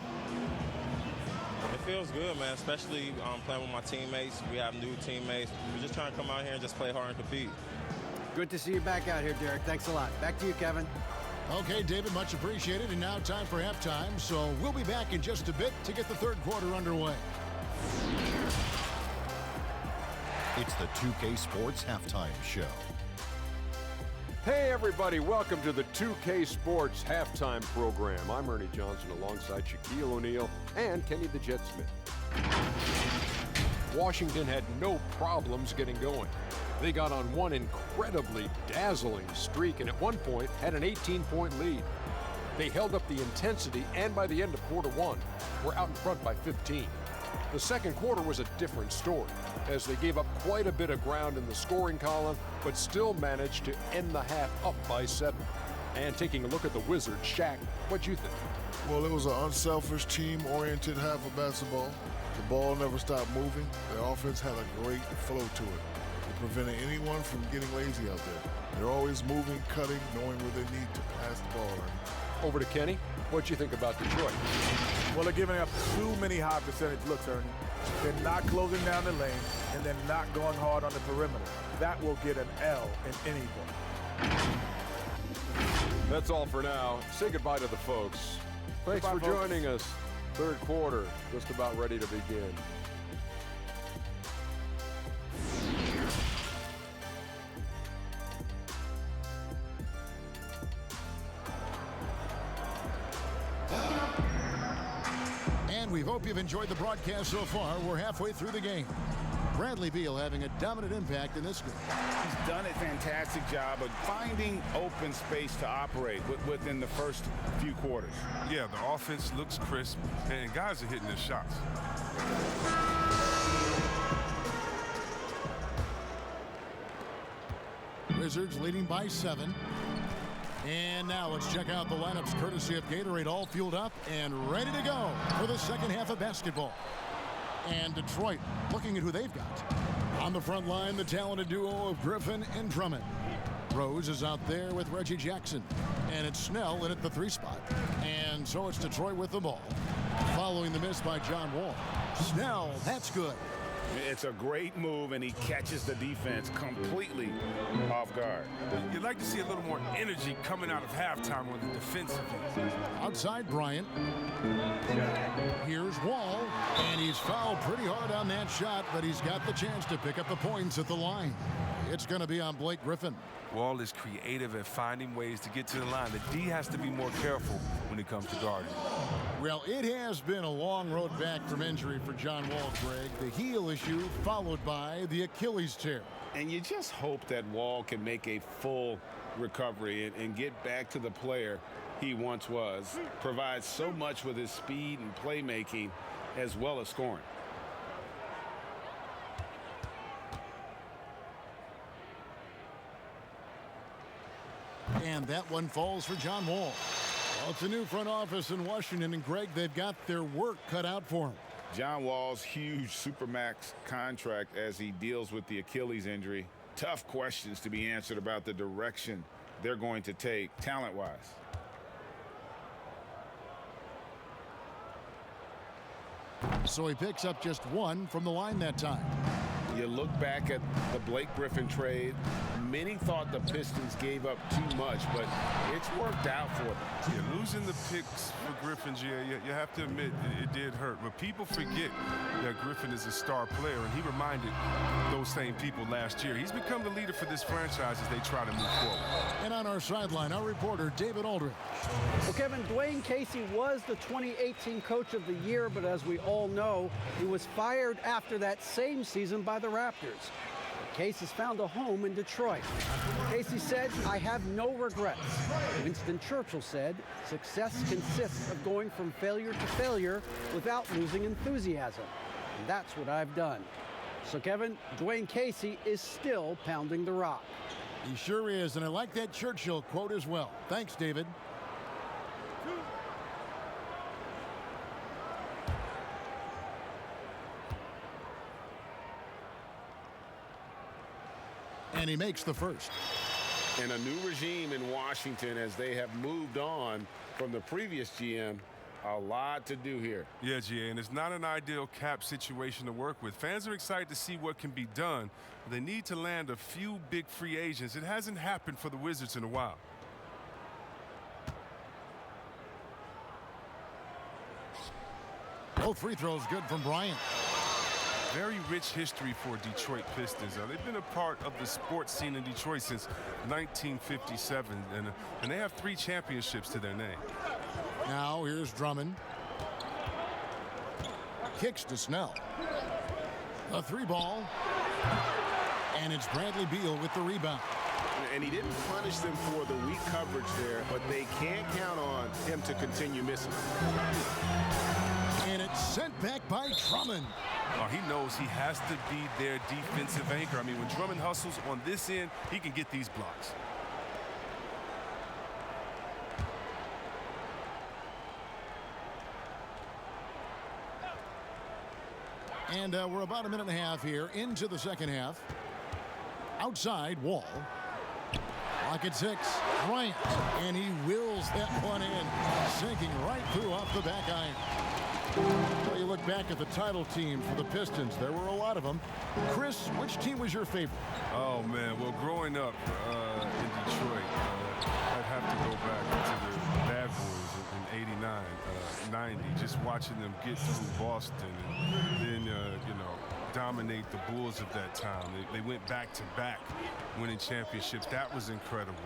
It feels good, man, especially playing with my teammates. We have new teammates. We're just trying to come out here and just play hard and compete. Good to see you back out here, Derek. Thanks a lot. Back to you, Kevin. Okay, David, much appreciated. And now time for halftime. So we'll be back in just a bit to get the third quarter underway. It's the 2K Sports Halftime Show. Hey everybody, welcome to the 2K Sports Halftime Program. I'm Ernie Johnson alongside Shaquille O'Neal and Kenny the Jet Smith. Washington had no problems getting going. They got on one incredibly dazzling streak and at one point had an 18-point lead. They held up the intensity and by the end of quarter one, were out in front by 15. The second quarter was a different story, as they gave up quite a bit of ground in the scoring column, but still managed to end the half up by 7. And taking a look at the Wizards, Shaq, what'd you think? Well, it was an unselfish, team-oriented half of basketball. The ball never stopped moving. Their offense had a great flow to it. It prevented anyone from getting lazy out there. They're always moving, cutting, knowing where they need to pass the ball. Over to Kenny. What'd you think about Detroit? Well, they're giving up too many high percentage looks, Ernie. They're not closing down the lane, and they're not going hard on the perimeter. That will get an L in any game. That's all for now. Say goodbye to the folks. Thanks for joining us. Third quarter, just about ready to begin. We hope you've enjoyed the broadcast so far. We're halfway through the game. Bradley Beal having a dominant impact in this game. He's done a fantastic job of finding open space to operate within the first few quarters. Yeah, the offense looks crisp, and guys are hitting their shots. Wizards leading by 7. And now let's check out the lineups courtesy of Gatorade, all fueled up and ready to go for the second half of basketball. And Detroit looking at who they've got. On the front line, the talented duo of Griffin and Drummond. Rose is out there with Reggie Jackson. And it's Snell in at the 3 spot. And so it's Detroit with the ball. Following the miss by John Wall. Snell, that's good. It's a great move, and he catches the defense completely off guard. You'd like to see a little more energy coming out of halftime on the defensive end. Outside Bryant. Here's Wall, and he's fouled pretty hard on that shot, but he's got the chance to pick up the points at the line. It's going to be on Blake Griffin. Wall is creative at finding ways to get to the line. The D has to be more careful when it comes to guarding. Well, it has been a long road back from injury for John Wall, Greg. The heel issue followed by the Achilles tear. And you just hope that Wall can make a full recovery and get back to the player he once was. Provides so much with his speed and playmaking as well as scoring. And that one falls for John Wall. Well, it's a new front office in Washington, and Greg, they've got their work cut out for him. John Wall's huge Supermax contract as he deals with the Achilles injury. Tough questions to be answered about the direction they're going to take talent-wise. So he picks up just 1 from the line that time. You look back at the Blake Griffin trade. Many thought the Pistons gave up too much, but it's worked out for them. Yeah, losing the picks for Griffin, you have to admit it did hurt. But people forget that Griffin is a star player, and he reminded those same people last year. He's become the leader for this franchise as they try to move forward. And on our sideline, our reporter, David Aldridge. Well, Kevin, Dwayne Casey was the 2018 Coach of the Year, but as we all know, he was fired after that same season by the Raptors. Casey's found a home in Detroit. Casey said, "I have no regrets." Winston Churchill said, "Success consists of going from failure to failure without losing enthusiasm. And that's what I've done." So, Kevin, Dwayne Casey is still pounding the rock. He sure is, and I like that Churchill quote as well. Thanks, David. And he makes the first. And a new regime in Washington as they have moved on from the previous GM. A lot to do here. Yeah, GA, and it's not an ideal cap situation to work with. Fans are excited to see what can be done. But they need to land a few big free agents. It hasn't happened for the Wizards in a while. Both free throws good from Bryant. Very rich history for Detroit Pistons. They've been a part of the sports scene in Detroit since 1957, and they have 3 championships to their name. Now here's Drummond. Kicks to Snell. A 3-ball. And it's Bradley Beal with the rebound. And he didn't punish them for the weak coverage there, but they can't count on him to continue missing. And it's sent back by Drummond. Oh, he knows he has to be their defensive anchor. I mean, when Drummond hustles on this end, he can get these blocks. And we're about a minute and a half here into the second half. Outside, Wall. Lock at 6. Bryant. And he wills that one in. Sinking right through off the back iron. Well, you look back at the title team for the Pistons. There were a lot of them. Chris, which team was your favorite? Oh, man. Well, growing up in Detroit, I'd have to go back to the Bad Boys in 89, 90, just watching them get through Boston and then, dominate the Bulls of that time. They went back-to-back winning championships. That was incredible.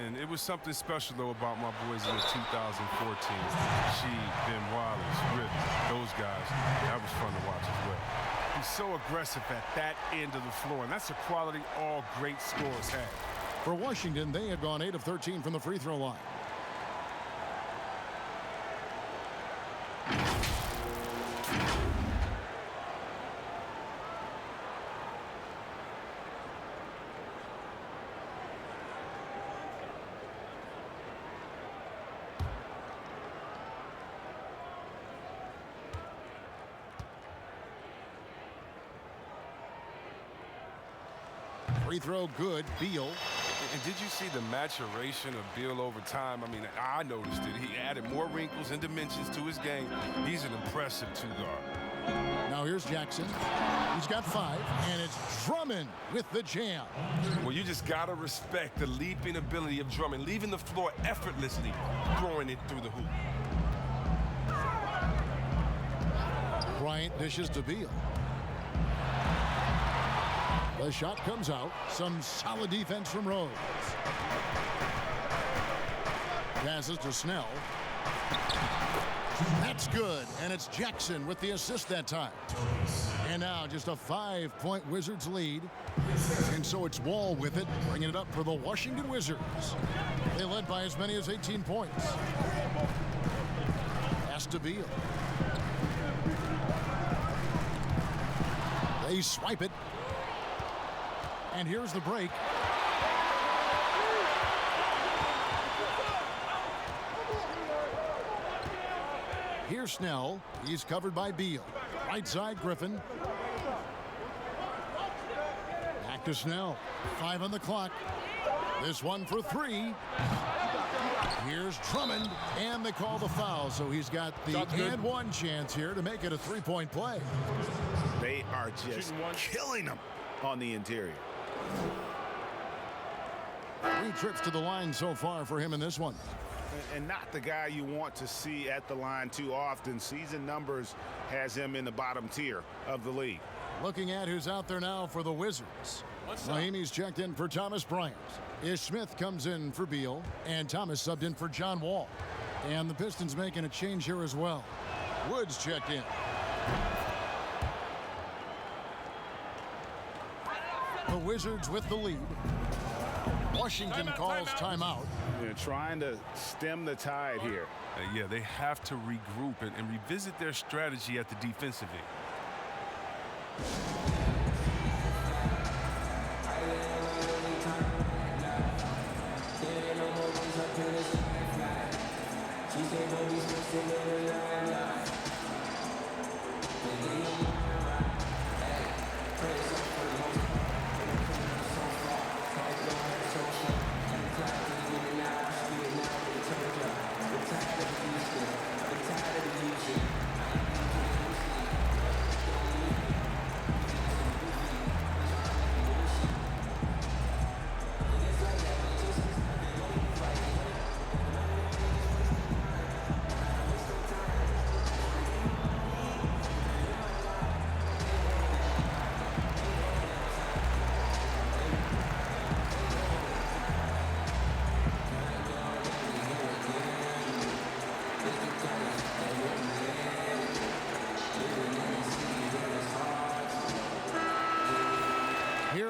And it was something special, though, about my boys in the 2014. She, Ben Wallace, Rip, those guys. That was fun to watch as well. He's so aggressive at that end of the floor, and that's a quality all great scorers have. For Washington, they have gone 8 of 13 from the free throw line. Free throw good, Beal. And did you see the maturation of Beal over time? I mean, I noticed it. He added more wrinkles and dimensions to his game. He's an impressive 2-guard. Now here's Jackson. He's got 5, and it's Drummond with the jam. Well, you just got to respect the leaping ability of Drummond, leaving the floor effortlessly, throwing it through the hoop. Bryant dishes to Beal. The shot comes out. Some solid defense from Rose. Passes to Snell. That's good, and it's Jackson with the assist that time. And now just a 5-point Wizards lead. And so it's Wall with it, bringing it up for the Washington Wizards. They led by as many as 18 points. Pass to Beal. They swipe it. And here's the break. Here's Snell. He's covered by Beal. Right side, Griffin. Back to Snell. 5 on the clock. This one for 3. Here's Drummond, and they call the foul, so he's got the and one chance here to make it a three-point play. They are just killing them on the interior. 3 trips to the line so far for him in this one. And not the guy you want to see at the line too often. Season numbers has him in the bottom tier of the league. Looking at who's out there now for the Wizards. Mahimi's checked in for Thomas Bryant. Ish Smith comes in for Beal, and Thomas subbed in for John Wall. And the Pistons making a change here as well. Woods checked in. The Wizards with the lead. Washington calls timeout. They're trying to stem the tide here. Yeah, they have to regroup and revisit their strategy at the defensive end.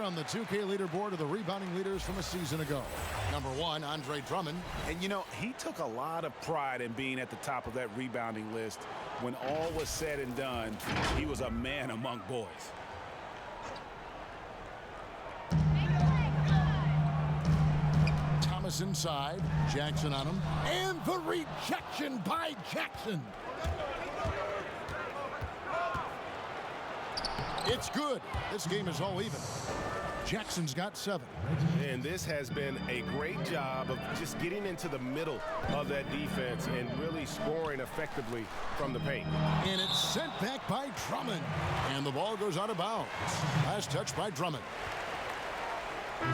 On the 2K leaderboard of the rebounding leaders from a season ago. Number 1, Andre Drummond. And you know, he took a lot of pride in being at the top of that rebounding list. When all was said and done, he was a man among boys. Thomas inside, Jackson on him, and the rejection by Jackson. It's good. This game is all even. Jackson's got 7. And this has been a great job of just getting into the middle of that defense and really scoring effectively from the paint. And it's sent back by Drummond. And the ball goes out of bounds. Last touch by Drummond.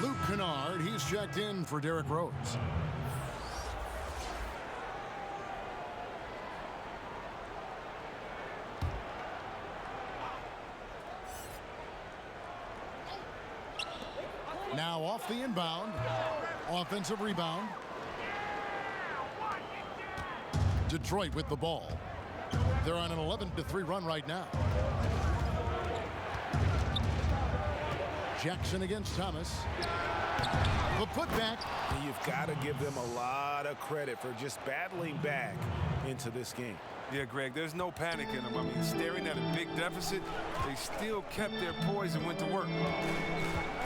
Luke Kennard, he's checked in for Derrick Rose. Now off the inbound. Offensive rebound. Detroit with the ball. They're on an 11-3 run right now. Jackson against Thomas. The putback. And you've got to give them a lot of credit for just battling back into this game. Yeah, Greg, there's no panic in them. I mean, staring at a big deficit, they still kept their poise and went to work.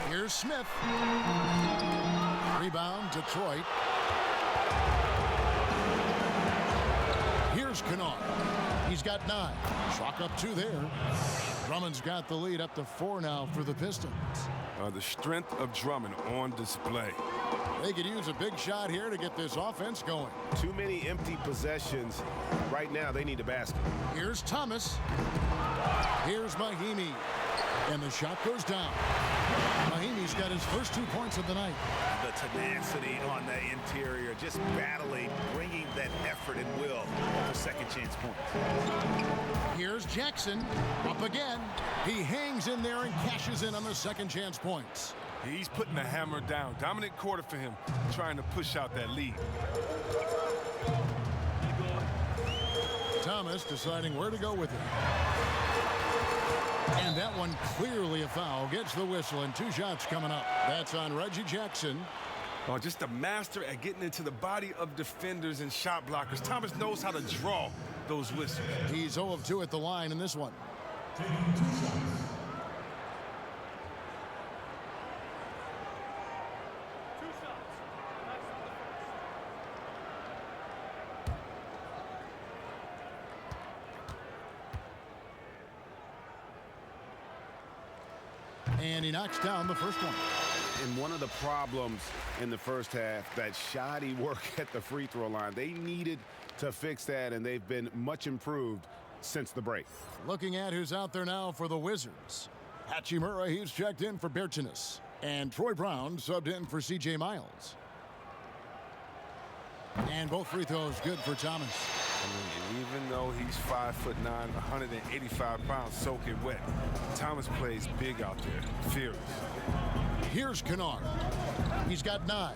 Here's Smith. Rebound, Detroit. Here's Kennard. He's got 9. Chalk up 2 there. Drummond's got the lead up to 4 now for the Pistons. The strength of Drummond on display. They could use a big shot here to get this offense going. Too many empty possessions. Right now, they need a basket. Here's Thomas. Here's Mahimi. And the shot goes down. Mahimi's got his first 2 points of the night. The tenacity on the interior, just battling, bringing that effort and will for second chance points. Here's Jackson. Up again. He hangs in there and cashes in on the second chance points. He's putting the hammer down. Dominant quarter for him, trying to push out that lead. Thomas deciding where to go with it. And that one clearly a foul. Gets the whistle and 2 shots coming up. That's on Reggie Jackson. Oh, just a master at getting into the body of defenders and shot blockers. Thomas knows how to draw those whistles. He's 0 of 2 at the line in this one. And he knocks down the first one. And one of the problems in the first half, that shoddy work at the free throw line. They needed to fix that, and they've been much improved since the break. Looking at who's out there now for the Wizards. Hachimura, he's checked in for Bertinus. And Troy Brown subbed in for C.J. Miles. And both free throws good for Thomas. I mean, even though he's 5'9", 185 pounds, soaking wet, Thomas plays big out there, fearless. Here's Kennard. He's got 9.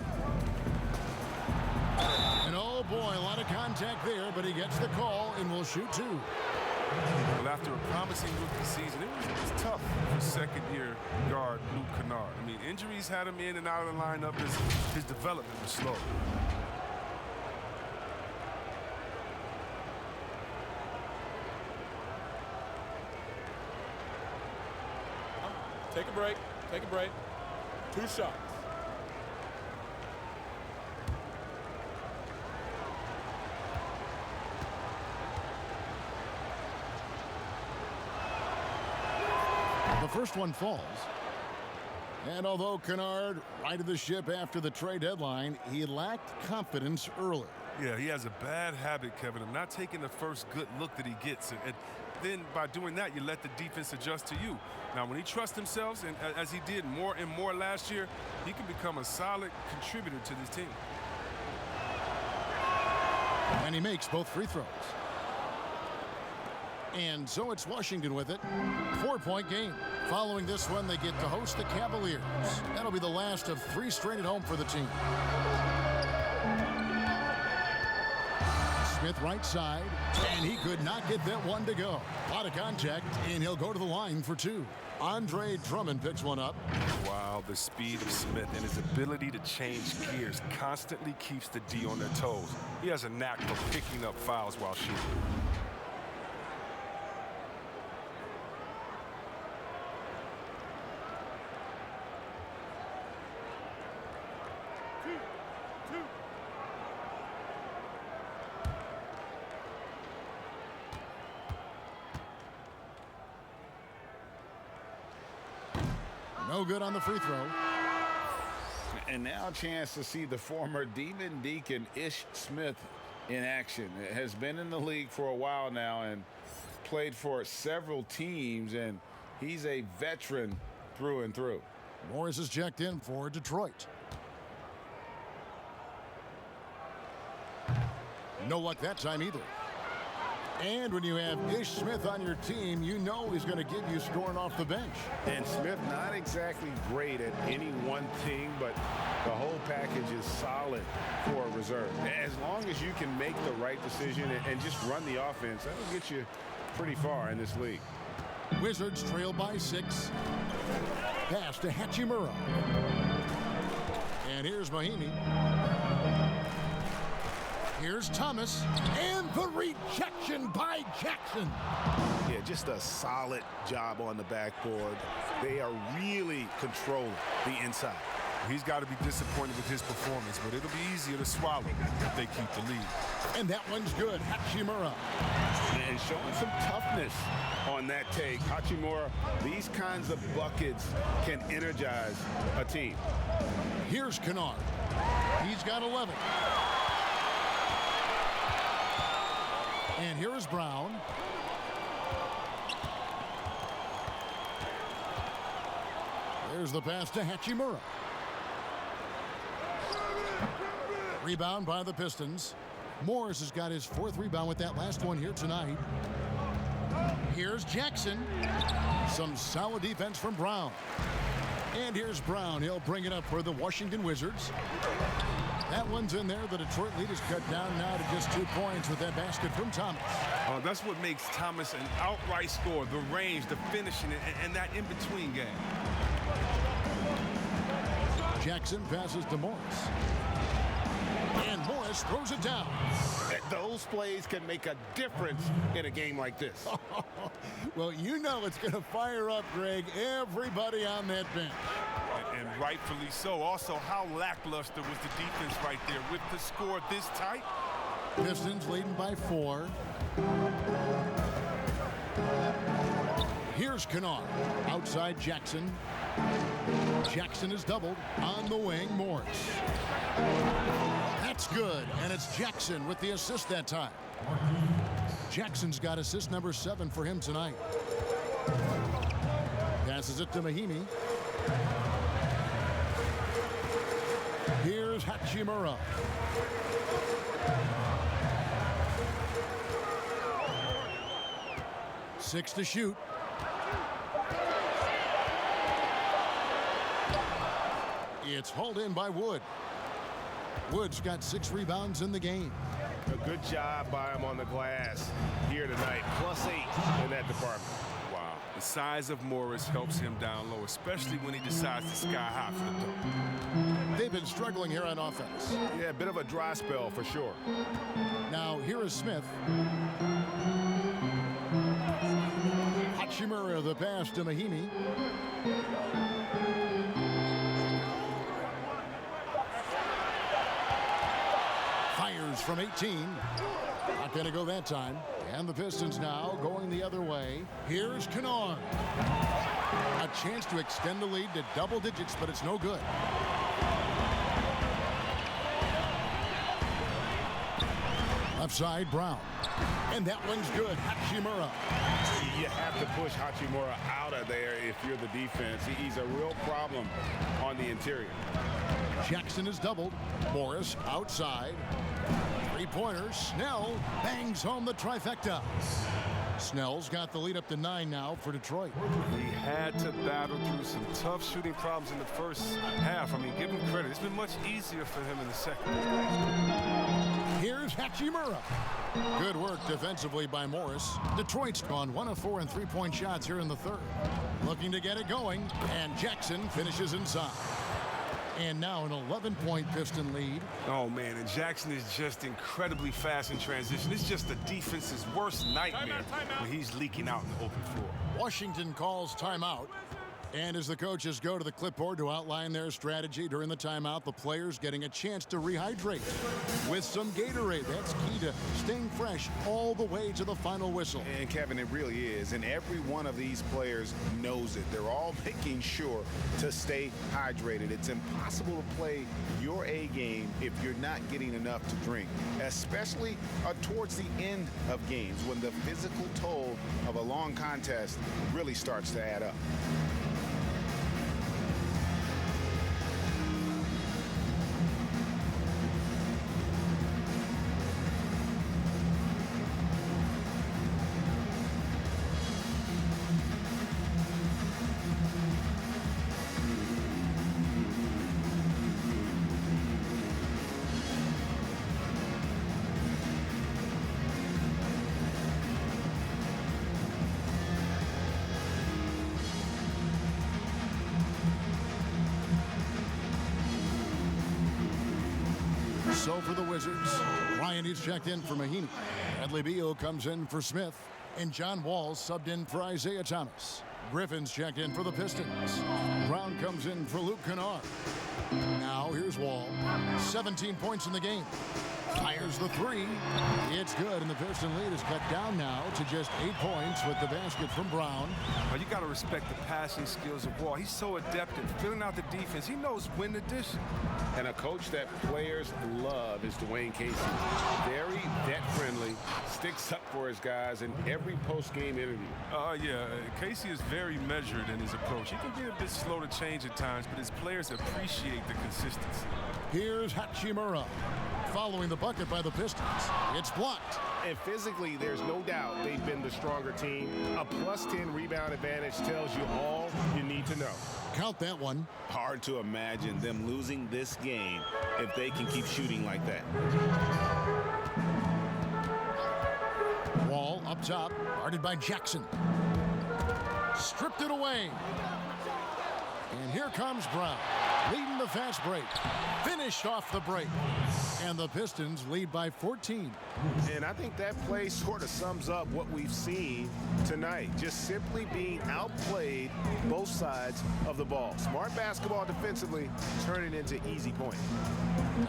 And oh boy, a lot of contact there, but he gets the call and will shoot 2. Well, after a promising rookie season, it was tough for second-year guard Luke Kennard. I mean, injuries had him in and out of the lineup. His development was slow. Take a break. Take a break. 2 shots. The first one falls. And although Kennard righted the ship after the trade deadline, he lacked confidence early. Yeah, he has a bad habit, Kevin, of not taking the first good look that he gets. And then by doing that, you let the defense adjust to you. Now, when he trusts himself, and as he did more and more last year, he can become a solid contributor to this team. And he makes both free throws. And so it's Washington with it. 4-point game. Following this one, they get to host the Cavaliers. That'll be the last of 3 straight at home for the team. Smith right side, and he could not get that one to go. A lot of contact, and he'll go to the line for 2. Andre Drummond picks one up. Wow, the speed of Smith and his ability to change gears constantly keeps the D on their toes. He has a knack for picking up fouls while shooting. No good on the free throw. And now a chance to see the former Demon Deacon Ish Smith in action. Has been in the league for a while now and played for several teams, and he's a veteran through and through. Morris is checked in for Detroit. No luck that time either. And when you have Ish Smith on your team, you know he's going to give you scoring off the bench. And Smith not exactly great at any one thing, but the whole package is solid for a reserve. As long as you can make the right decision and just run the offense, that'll get you pretty far in this league. Wizards trail by 6. Pass to Hachimura. And here's Mahinmi. Here's Thomas, and the rejection by Jackson. Yeah, just a solid job on the backboard. They are really controlling the inside. He's got to be disappointed with his performance, but it'll be easier to swallow if they keep the lead. And that one's good, Hachimura. And showing some toughness on that take. Hachimura, these kinds of buckets can energize a team. Here's Kennard. He's got 11. And here is Brown. There's the pass to Hachimura. Rebound by the Pistons. Morris has got his 4th rebound with that last one here tonight. Here's Jackson. Some solid defense from Brown. And here's Brown. He'll bring it up for the Washington Wizards. That one's in there. The Detroit lead is cut down now to just 2 points with that basket from Thomas. That's what makes Thomas an outright scorer, the range, the finishing, and that in-between game. Jackson passes to Morris. And Morris throws it down. Those plays can make a difference in a game like this. Well, you know it's going to fire up, Greg, everybody on that bench. And rightfully so. Also, how lackluster was the defense right there with the score this tight? Pistons leading by 4. Here's Kennard. Outside Jackson. Jackson is doubled on the wing. Morris. That's good, and it's Jackson with the assist that time. Jackson's got assist number 7 for him tonight. Passes it to Mahimi. Here's Hachimura. Six to shoot. It's hauled in by Wood. Wood's got 6 rebounds in the game. A good job by him on the glass here tonight. +8 in that department. Wow. The size of Morris helps him down low, especially when he decides to sky high for the dunk. They've been struggling here on offense. Yeah, a bit of a dry spell for sure. Now here is Smith. Hachimura the pass to Mahimi. Fires from 18. Not going to go that time. And the Pistons now going the other way. Here's Kennard. A chance to extend the lead to double digits, but it's no good. Left side, Brown. And that one's good. Hachimura. You have to push Hachimura out of there if you're the defense. He's a real problem on the interior. Jackson is doubled. Morris outside. Three-pointer. Snell bangs home the trifecta. Snell's got the lead up to 9 now for Detroit. He had to battle through some tough shooting problems in the first half. I mean, give him credit. It's been much easier for him in the second. Here's Hachimura. Good work defensively by Morris. Detroit's gone 1 of 4 in three-point shots here in the third. Looking to get it going, and Jackson finishes inside. And now an 11-point Piston lead. Oh, man, and Jackson is just incredibly fast in transition. It's just the defense's worst nightmare when he's leaking out in the open floor. Washington calls timeout. And as the coaches go to the clipboard to outline their strategy during the timeout, the players getting a chance to rehydrate with some Gatorade. That's key to staying fresh all the way to the final whistle. And Kevin, it really is. And every one of these players knows it. They're all making sure to stay hydrated. It's impossible to play your A game if you're not getting enough to drink, especially towards the end of games when the physical toll of a long contest really starts to add up. So for the Wizards, Ryan is checked in for Mahinmi. Bradley Beal comes in for Smith. And John Wall subbed in for Isaiah Thomas. Griffin's checked in for the Pistons. Brown comes in for Luke Kennard. Now here's Wall. 17 points in the game. Fires the three. It's good, and the Piston lead is cut down now to just 8 points with the basket from Brown. Well, you got to respect the passing skills of Wall. He's so adept at filling out the defense. He knows when to dish. And a coach that players love is Dwayne Casey. Very vet-friendly, sticks up for his guys in every post-game interview. Casey is very measured in his approach. He can be a bit slow to change at times, but his players appreciate the consistency. Here's Hachimura. Following the bucket by the Pistons. It's blocked. And physically, there's no doubt they've been the stronger team. A +10 rebound advantage tells you all you need to know. Count that one. Hard to imagine them losing this game if they can keep shooting like that. Wall up top, guarded by Jackson. Stripped it away. And here comes Brown, leading the fast break. Finished off the break. And the Pistons lead by 14. And I think that play sort of sums up what we've seen tonight. Just simply being outplayed both sides of the ball. Smart basketball defensively, turning into easy points.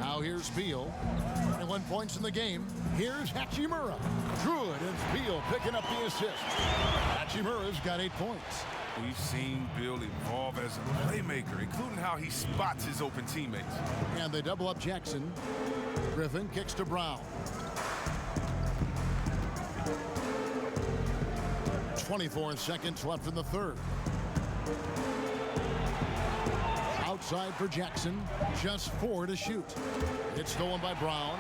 Now here's Beal. 21 points in the game. Here's Hachimura. Good, and Beal picking up the assist. Hachimura's got 8 points. We've seen Bill evolve as a playmaker, including how he spots his open teammates. And they double up Jackson. Griffin kicks to Brown. 24 seconds left in the third. Outside for Jackson. Just 4 to shoot. It's stolen by Brown.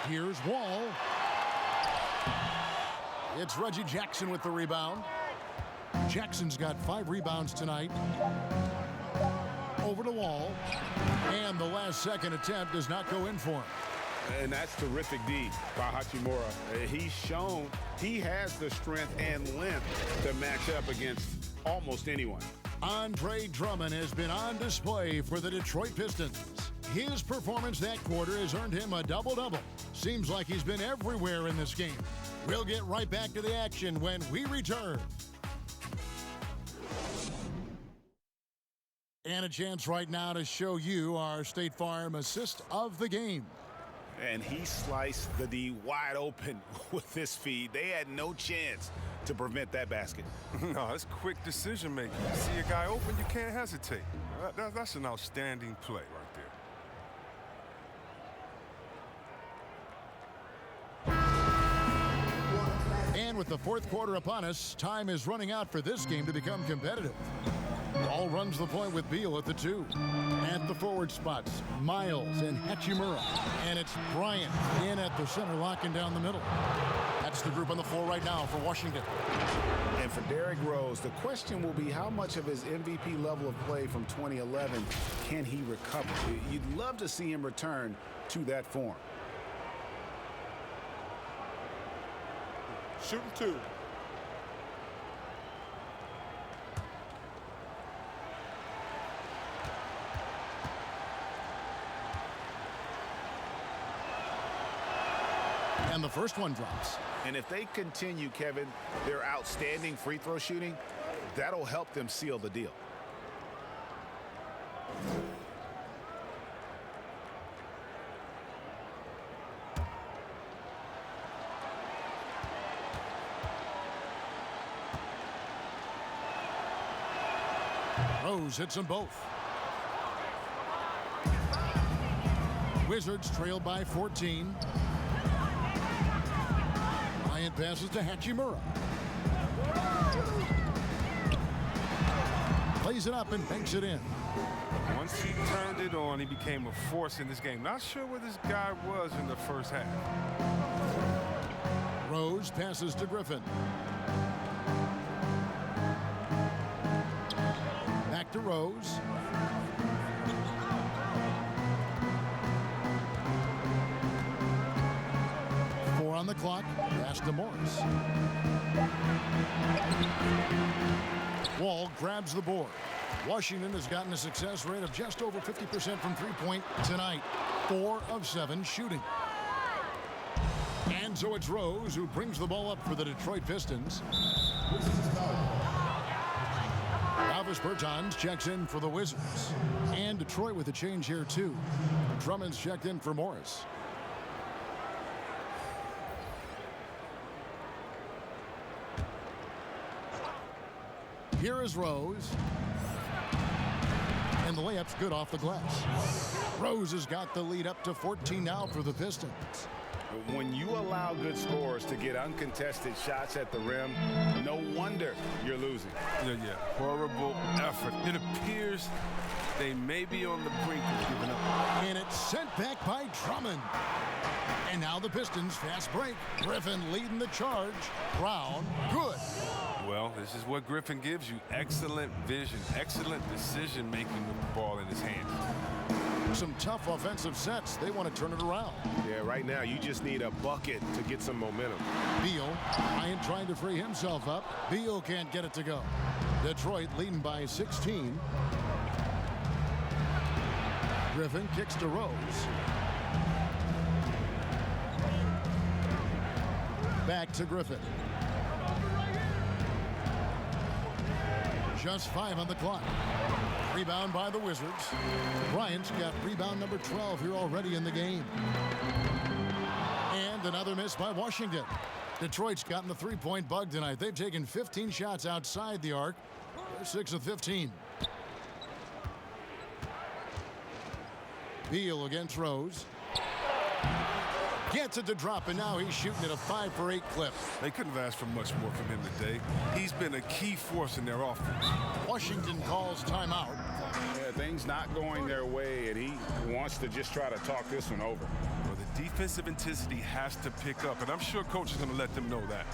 Here's Wall. It's Reggie Jackson with the rebound. Jackson's got 5 rebounds tonight. Over to Wall. And the last second attempt does not go in for him. And that's terrific D by Hachimura. He's shown he has the strength and length to match up against almost anyone. Andre Drummond has been on display for the Detroit Pistons. His performance that quarter has earned him a double-double. Seems like he's been everywhere in this game. We'll get right back to the action when we return. And a chance right now to show you our State Farm assist of the game. And he sliced the D wide open with this feed. They had no chance to prevent that basket. No, it's quick decision making. You see a guy open, you can't hesitate. That's an outstanding play right there. And with the fourth quarter upon us, time is running out for this game to become competitive. Ball runs the point with Beal at the 2. At the forward spots, Miles and Hachimura. And it's Bryant in at the center, locking down the middle. That's the group on the floor right now for Washington. And for Derrick Rose, the question will be how much of his MVP level of play from 2011 can he recover? You'd love to see him return to that form. Shooting 2. And the first one drops. And if they continue, Kevin, their outstanding free throw shooting, that'll help them seal the deal. Rose hits them both. Wizards trail by 14. Bryant passes to Hachimura. Plays it up and banks it in. Once he turned it on, he became a force in this game. Not sure where this guy was in the first half. Rose passes to Griffin. Back to Rose. On the clock, pass to Morris. Wall grabs the board. Washington has gotten a success rate of just over 50% from three-point tonight. 4 of 7 shooting. And so it's Rose who brings the ball up for the Detroit Pistons. Alvis Bertans checks in for the Wizards. And Detroit with a change here too. Drummond's checked in for Morris. Here is Rose. And the layup's good off the glass. Rose has got the lead up to 14 now for the Pistons. When you allow good scorers to get uncontested shots at the rim, no wonder you're losing. Yeah. Horrible effort. It appears they may be on the brink of giving up. And it's sent back by Drummond. And now the Pistons fast break. Griffin leading the charge. Brown, good. Well, this is what Griffin gives you. Excellent vision, excellent decision-making with the ball in his hands. Some tough offensive sets. They want to turn it around. Yeah, right now you just need a bucket to get some momentum. Beal, Bryant trying to free himself up. Beal can't get it to go. Detroit leading by 16. Griffin kicks to Rose. Back to Griffin. Just 5 on the clock. Rebound by the Wizards. Bryant's got rebound number 12 here already in the game. And another miss by Washington. Detroit's gotten the three-point bug tonight. They've taken 15 shots outside the arc. They're 6 of 15. Beal against Rose. Gets it to drop, and now he's shooting at a 5 for 8 clip. They couldn't have asked for much more from him today. He's been a key force in their offense. Washington calls timeout. Yeah, things not going their way, and he wants to just try to talk this one over. Well, the defensive intensity has to pick up, and I'm sure coach is going to let them know that.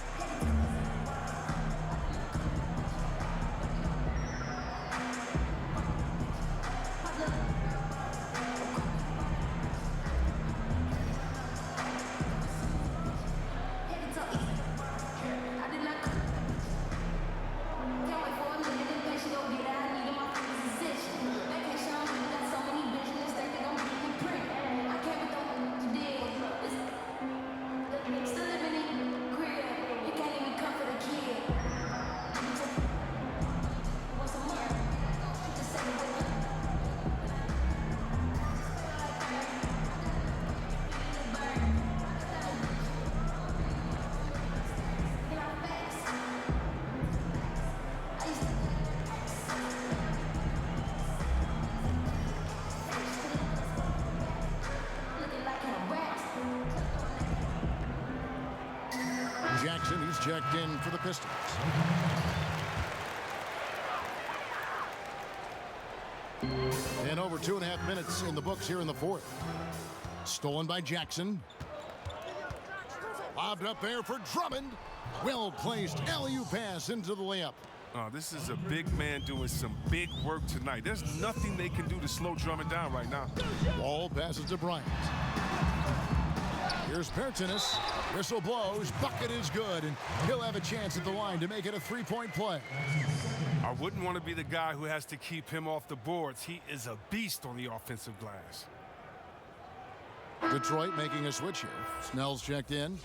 Jackson, he's checked in for the Pistons. And over 2.5 minutes in the books here in the fourth. Stolen by Jackson. Lobbed up there for Drummond. Well-placed alley-oop pass into the layup. This is a big man doing some big work tonight. There's nothing they can do to slow Drummond down right now. Wall passes to Bryant. Here's Pertinis. Whistle blows. Bucket is good, and he'll have a chance at the line to make it a three-point play. I wouldn't want to be the guy who has to keep him off the boards. He is a beast on the offensive glass. Detroit making a switch here. Snell's checked in.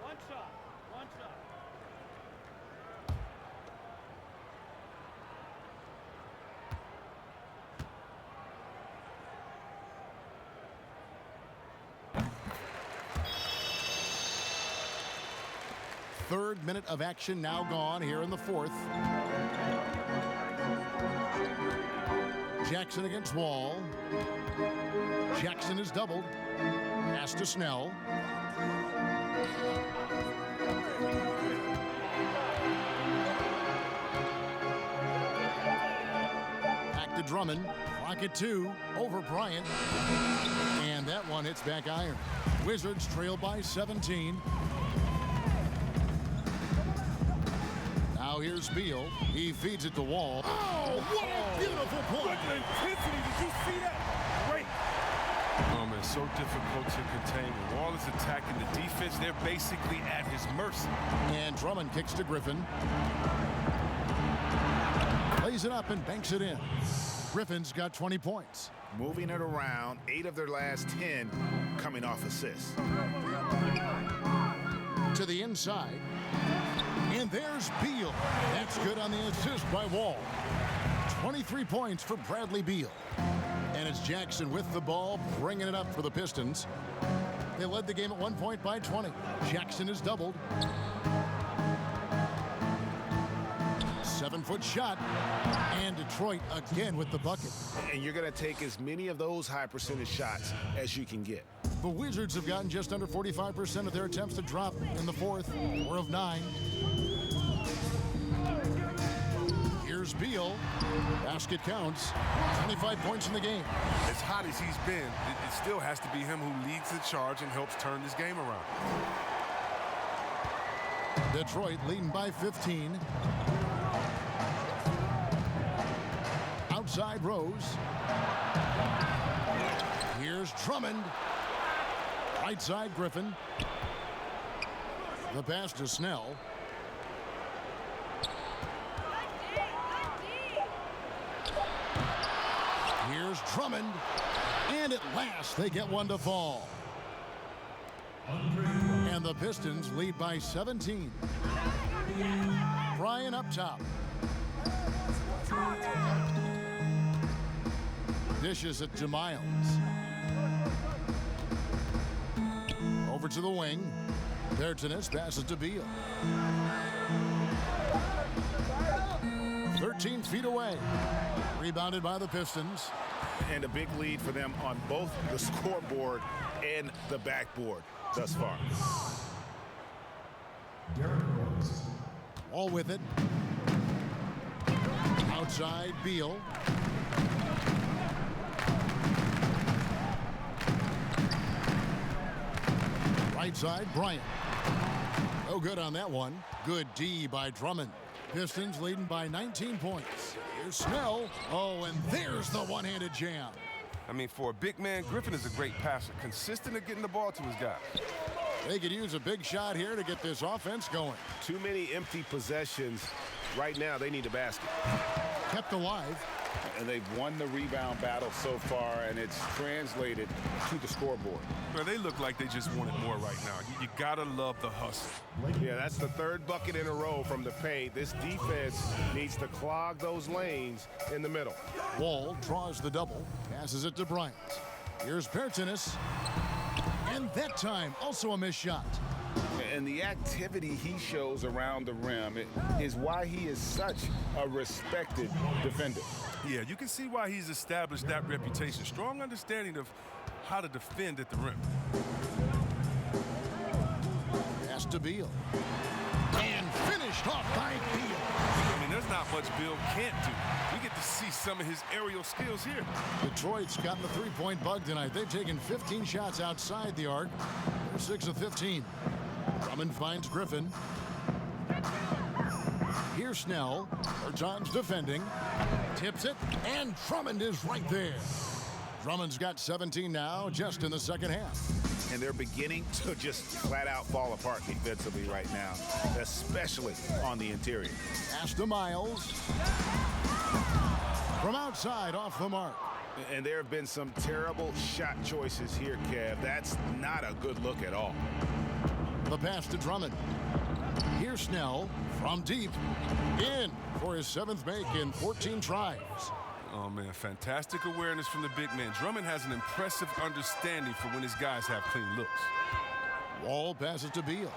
One shot. Third minute of action now gone here in the fourth. Jackson against Wall. Jackson is doubled. Pass to Snell. Back to Drummond. Clock at 2. Over Bryant. And that one hits back iron. Wizards trail by 17. Now here's Beal. He feeds it to Wall. Oh, what a beautiful play. What intensity. Did you see that? Great. Man, so difficult to contain. When Wall is attacking the defense, they're basically at his mercy. And Drummond kicks to Griffin. Plays it up and banks it in. Griffin's got 20 points. Moving it around, 8 of their last 10 coming off assists. To the inside. And there's Beal. That's good on the assist by Wall. 23 points for Bradley Beal. And it's Jackson with the ball, bringing it up for the Pistons. They led the game at 1 point by 20. Jackson is doubled. 7-foot shot. And Detroit again with the bucket. And you're going to take as many of those high percentage shots as you can get. The Wizards have gotten just under 45% of their attempts to drop in the fourth, 4 of 9. Here's Beal. Basket counts. 25 points in the game. As hot as he's been, it still has to be him who leads the charge and helps turn this game around. Detroit leading by 15. Outside Rose. Here's Drummond. Right side Griffin. The pass to Snell. Here's Drummond. And at last they get one to fall. And the Pistons lead by 17. Bryant up top. Dishes it to Miles. Over to the wing. Bertanis passes to Beal. 13 feet away. Rebounded by the Pistons. And a big lead for them on both the scoreboard and the backboard thus far. All with it. Outside, Beal. Right side, Bryant. No good on that one. Good D by Drummond. Pistons leading by 19 points. Here's Snell. Oh, and there's the one-handed jam. I mean, for a big man, Griffin is a great passer, consistent at getting the ball to his guy. They could use a big shot here to get this offense going. Too many empty possessions. Right now, they need a basket. Kept alive. And they've won the rebound battle so far, and it's translated to the scoreboard. Well, they look like they just want it more right now. You gotta love the hustle. Yeah, that's the third bucket in a row from the paint. This defense needs to clog those lanes in the middle. Wall draws the double, passes it to Bryant. Here's Bertanis. And that time, also a missed shot. And the activity he shows around the rim is why he is such a respected defender. Yeah, you can see why he's established that reputation. Strong understanding of how to defend at the rim. Pass to Beal. And finished off by Beal. I mean, there's not much Beal can't do. We get to see some of his aerial skills here. Detroit's gotten the three-point bug tonight. They've taken 15 shots outside the arc. They're 6 of 15. Drummond finds Griffin. Here's Snell. Bertans defending. Tips it, and Drummond is right there. Drummond's got 17 now, just in the second half. And they're beginning to just flat out fall apart defensively right now, especially on the interior. Pass to Miles. From outside, off the mark. And there have been some terrible shot choices here, Kev. That's not a good look at all. The pass to Drummond. Here's Snell from deep. In for his 7th make in 14 tries. Oh, man, fantastic awareness from the big man. Drummond has an impressive understanding for when his guys have clean looks. Wall passes to Beal.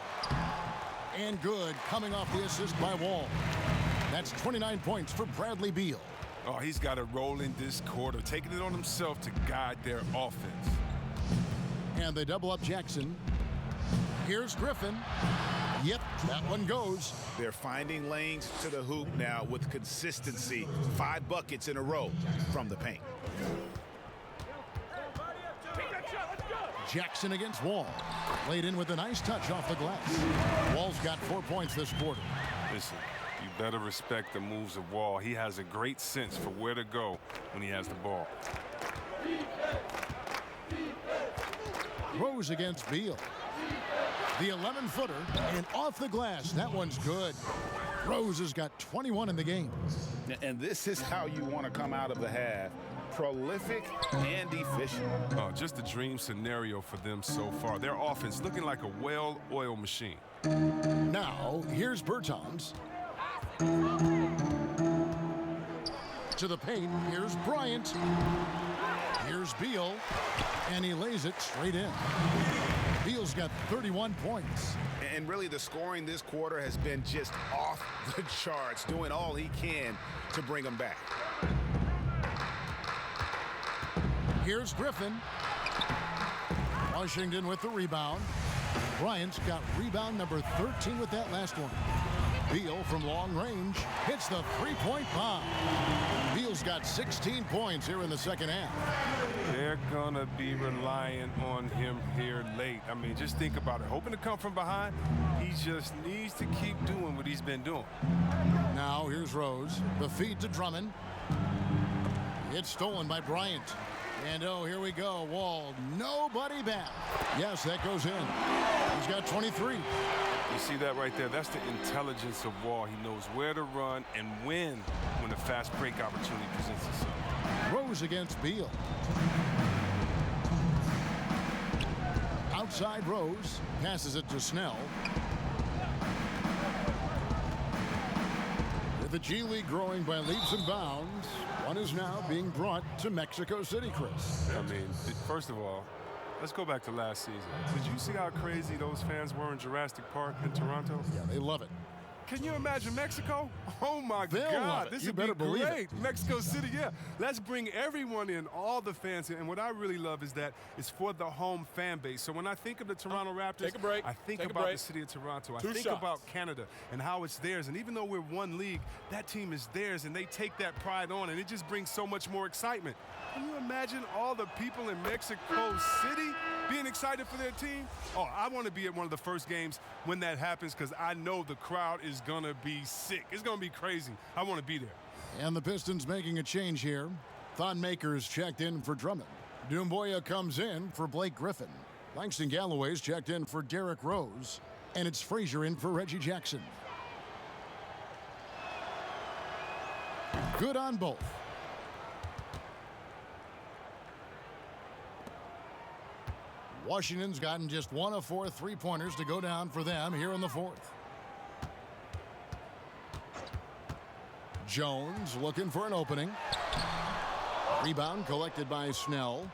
And good, coming off the assist by Wall. That's 29 points for Bradley Beal. Oh, he's got to roll in this quarter, taking it on himself to guide their offense. And they double up Jackson. Here's Griffin. Yep, that one goes. They're finding lanes to the hoop now with consistency. 5 buckets in a row from the paint. Jackson against Wall. Laid in with a nice touch off the glass. Wall's got 4 points this quarter. Listen, you better respect the moves of Wall. He has a great sense for where to go when he has the ball. Rose against Beal. The 11-footer, and off the glass. That one's good. Rose has got 21 in the game. And this is how you want to come out of the half. Prolific and efficient. Oh, just a dream scenario for them so far. Their offense looking like a well-oiled machine. Now, here's Bertans. To the paint, here's Bryant. Here's Beal, and he lays it straight in. Beal's got 31 points. And really, the scoring this quarter has been just off the charts, doing all he can to bring them back. Here's Griffin. Washington with the rebound. Bryant's got rebound number 13 with that last one. Beal from long range hits the three-point bomb. Beal's got 16 points here in the second half. They're going to be relying on him here late. I mean, just think about it. Hoping to come from behind, he just needs to keep doing what he's been doing. Now here's Rose. The feed to Drummond. It's stolen by Bryant. And oh, here we go. Wall, nobody back. Yes, that goes in. He's got 23. You see that right there? That's the intelligence of Wall. He knows where to run and when a fast break opportunity presents itself. Rose against Beal. Outside Rose. Passes it to Snell. With the G League growing by leaps and bounds, one is now being brought to Mexico City, Chris. I mean, first of all, let's go back to last season. Did you see how crazy those fans were in Jurassic Park in Toronto? Yeah, they love it. Can you imagine Mexico? Oh, my They'll love God. it. This You would better be believe great. it. Mexico City, yeah. Let's bring everyone in, all the fans. And what I really love is that it's for the home fan base. So when I think of the Toronto Raptors, Take a break. I think Take a about break. the city of Toronto. I Two think shots. about Canada and how it's theirs. And even though we're one league, that team is theirs, and they take that pride on, and it just brings so much more excitement. Can you imagine all the people in Mexico City being excited for their team? Oh, I want to be at one of the first games when that happens because I know the crowd is going to be sick. It's going to be crazy. I want to be there. And the Pistons making a change here. Thon Maker's checked in for Drummond. Doumbouya comes in for Blake Griffin. Langston Galloway's checked in for Derrick Rose. And it's Frazier in for Reggie Jackson. Good on both. Washington's gotten just 1 of 4 3-pointers to go down for them here in the fourth. Jones looking for an opening. Rebound collected by Snell.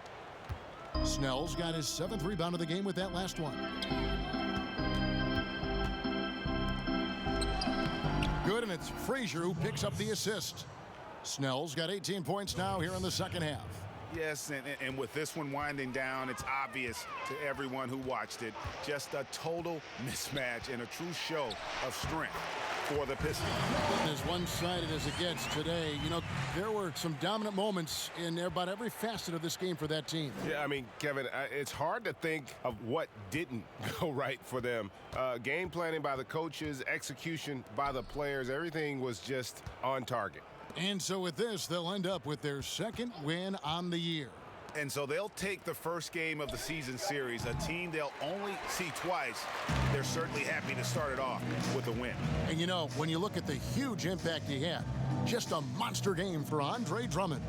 Snell's got his 7th rebound of the game with that last one. Good, and it's Frazier who picks up the assist. Snell's got 18 points now here in the second half. Yes, and with this one winding down, it's obvious to everyone who watched it, just a total mismatch and a true show of strength for the Pistons. As one-sided as it gets today, you know, there were some dominant moments in about every facet of this game for that team. Yeah, I mean, Kevin, it's hard to think of what didn't go right for them. Game planning by the coaches, execution by the players, everything was just on target. And so with this, they'll end up with their 2nd win on the year. And so they'll take the first game of the season series, a team they'll only see twice. They're certainly happy to start it off with a win. And you know, when you look at the huge impact he had, just a monster game for Andre Drummond.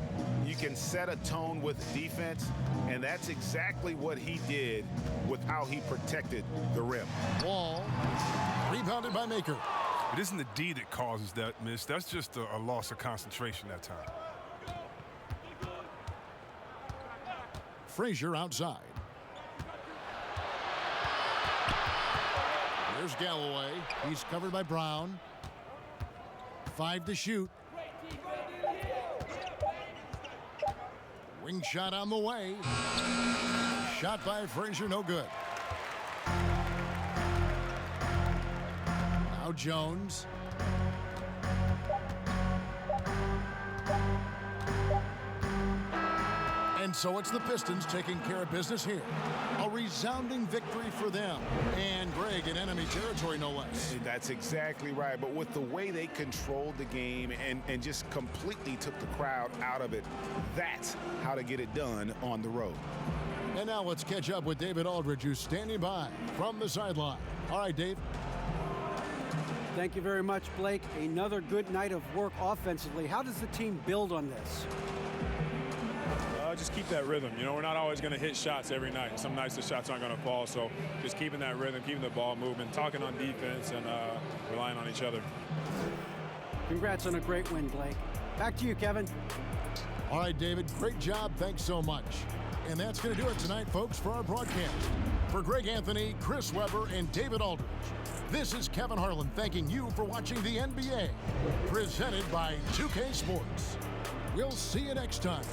You can set a tone with defense, and that's exactly what he did with how he protected the rim. Wall, rebounded by Maker. It isn't the D that causes that miss. That's just a loss of concentration that time. Frazier outside. There's Galloway. He's covered by Brown. 5 to shoot. Wing shot on the way. Shot by Frazier, no good. Now Jones. And so it's the Pistons taking care of business here. A resounding victory for them. And Greg in enemy territory, no less. That's exactly right. But with the way they controlled the game and just completely took the crowd out of it, that's how to get it done on the road. And now let's catch up with David Aldridge, who's standing by from the sideline. All right, Dave. Thank you very much, Blake. Another good night of work offensively. How does the team build on this? Just keep that rhythm. You know, we're not always going to hit shots every night. Some nights the shots aren't going to fall. So just keeping that rhythm, keeping the ball moving, talking on defense, and relying on each other. Congrats on a great win, Blake. Back to you, Kevin. All right, David, great job. Thanks so much. And that's going to do it tonight, folks, for our broadcast. For Greg Anthony, Chris Webber, and David Aldridge, this is Kevin Harlan thanking you for watching the NBA, presented by 2K Sports. We'll see you next time.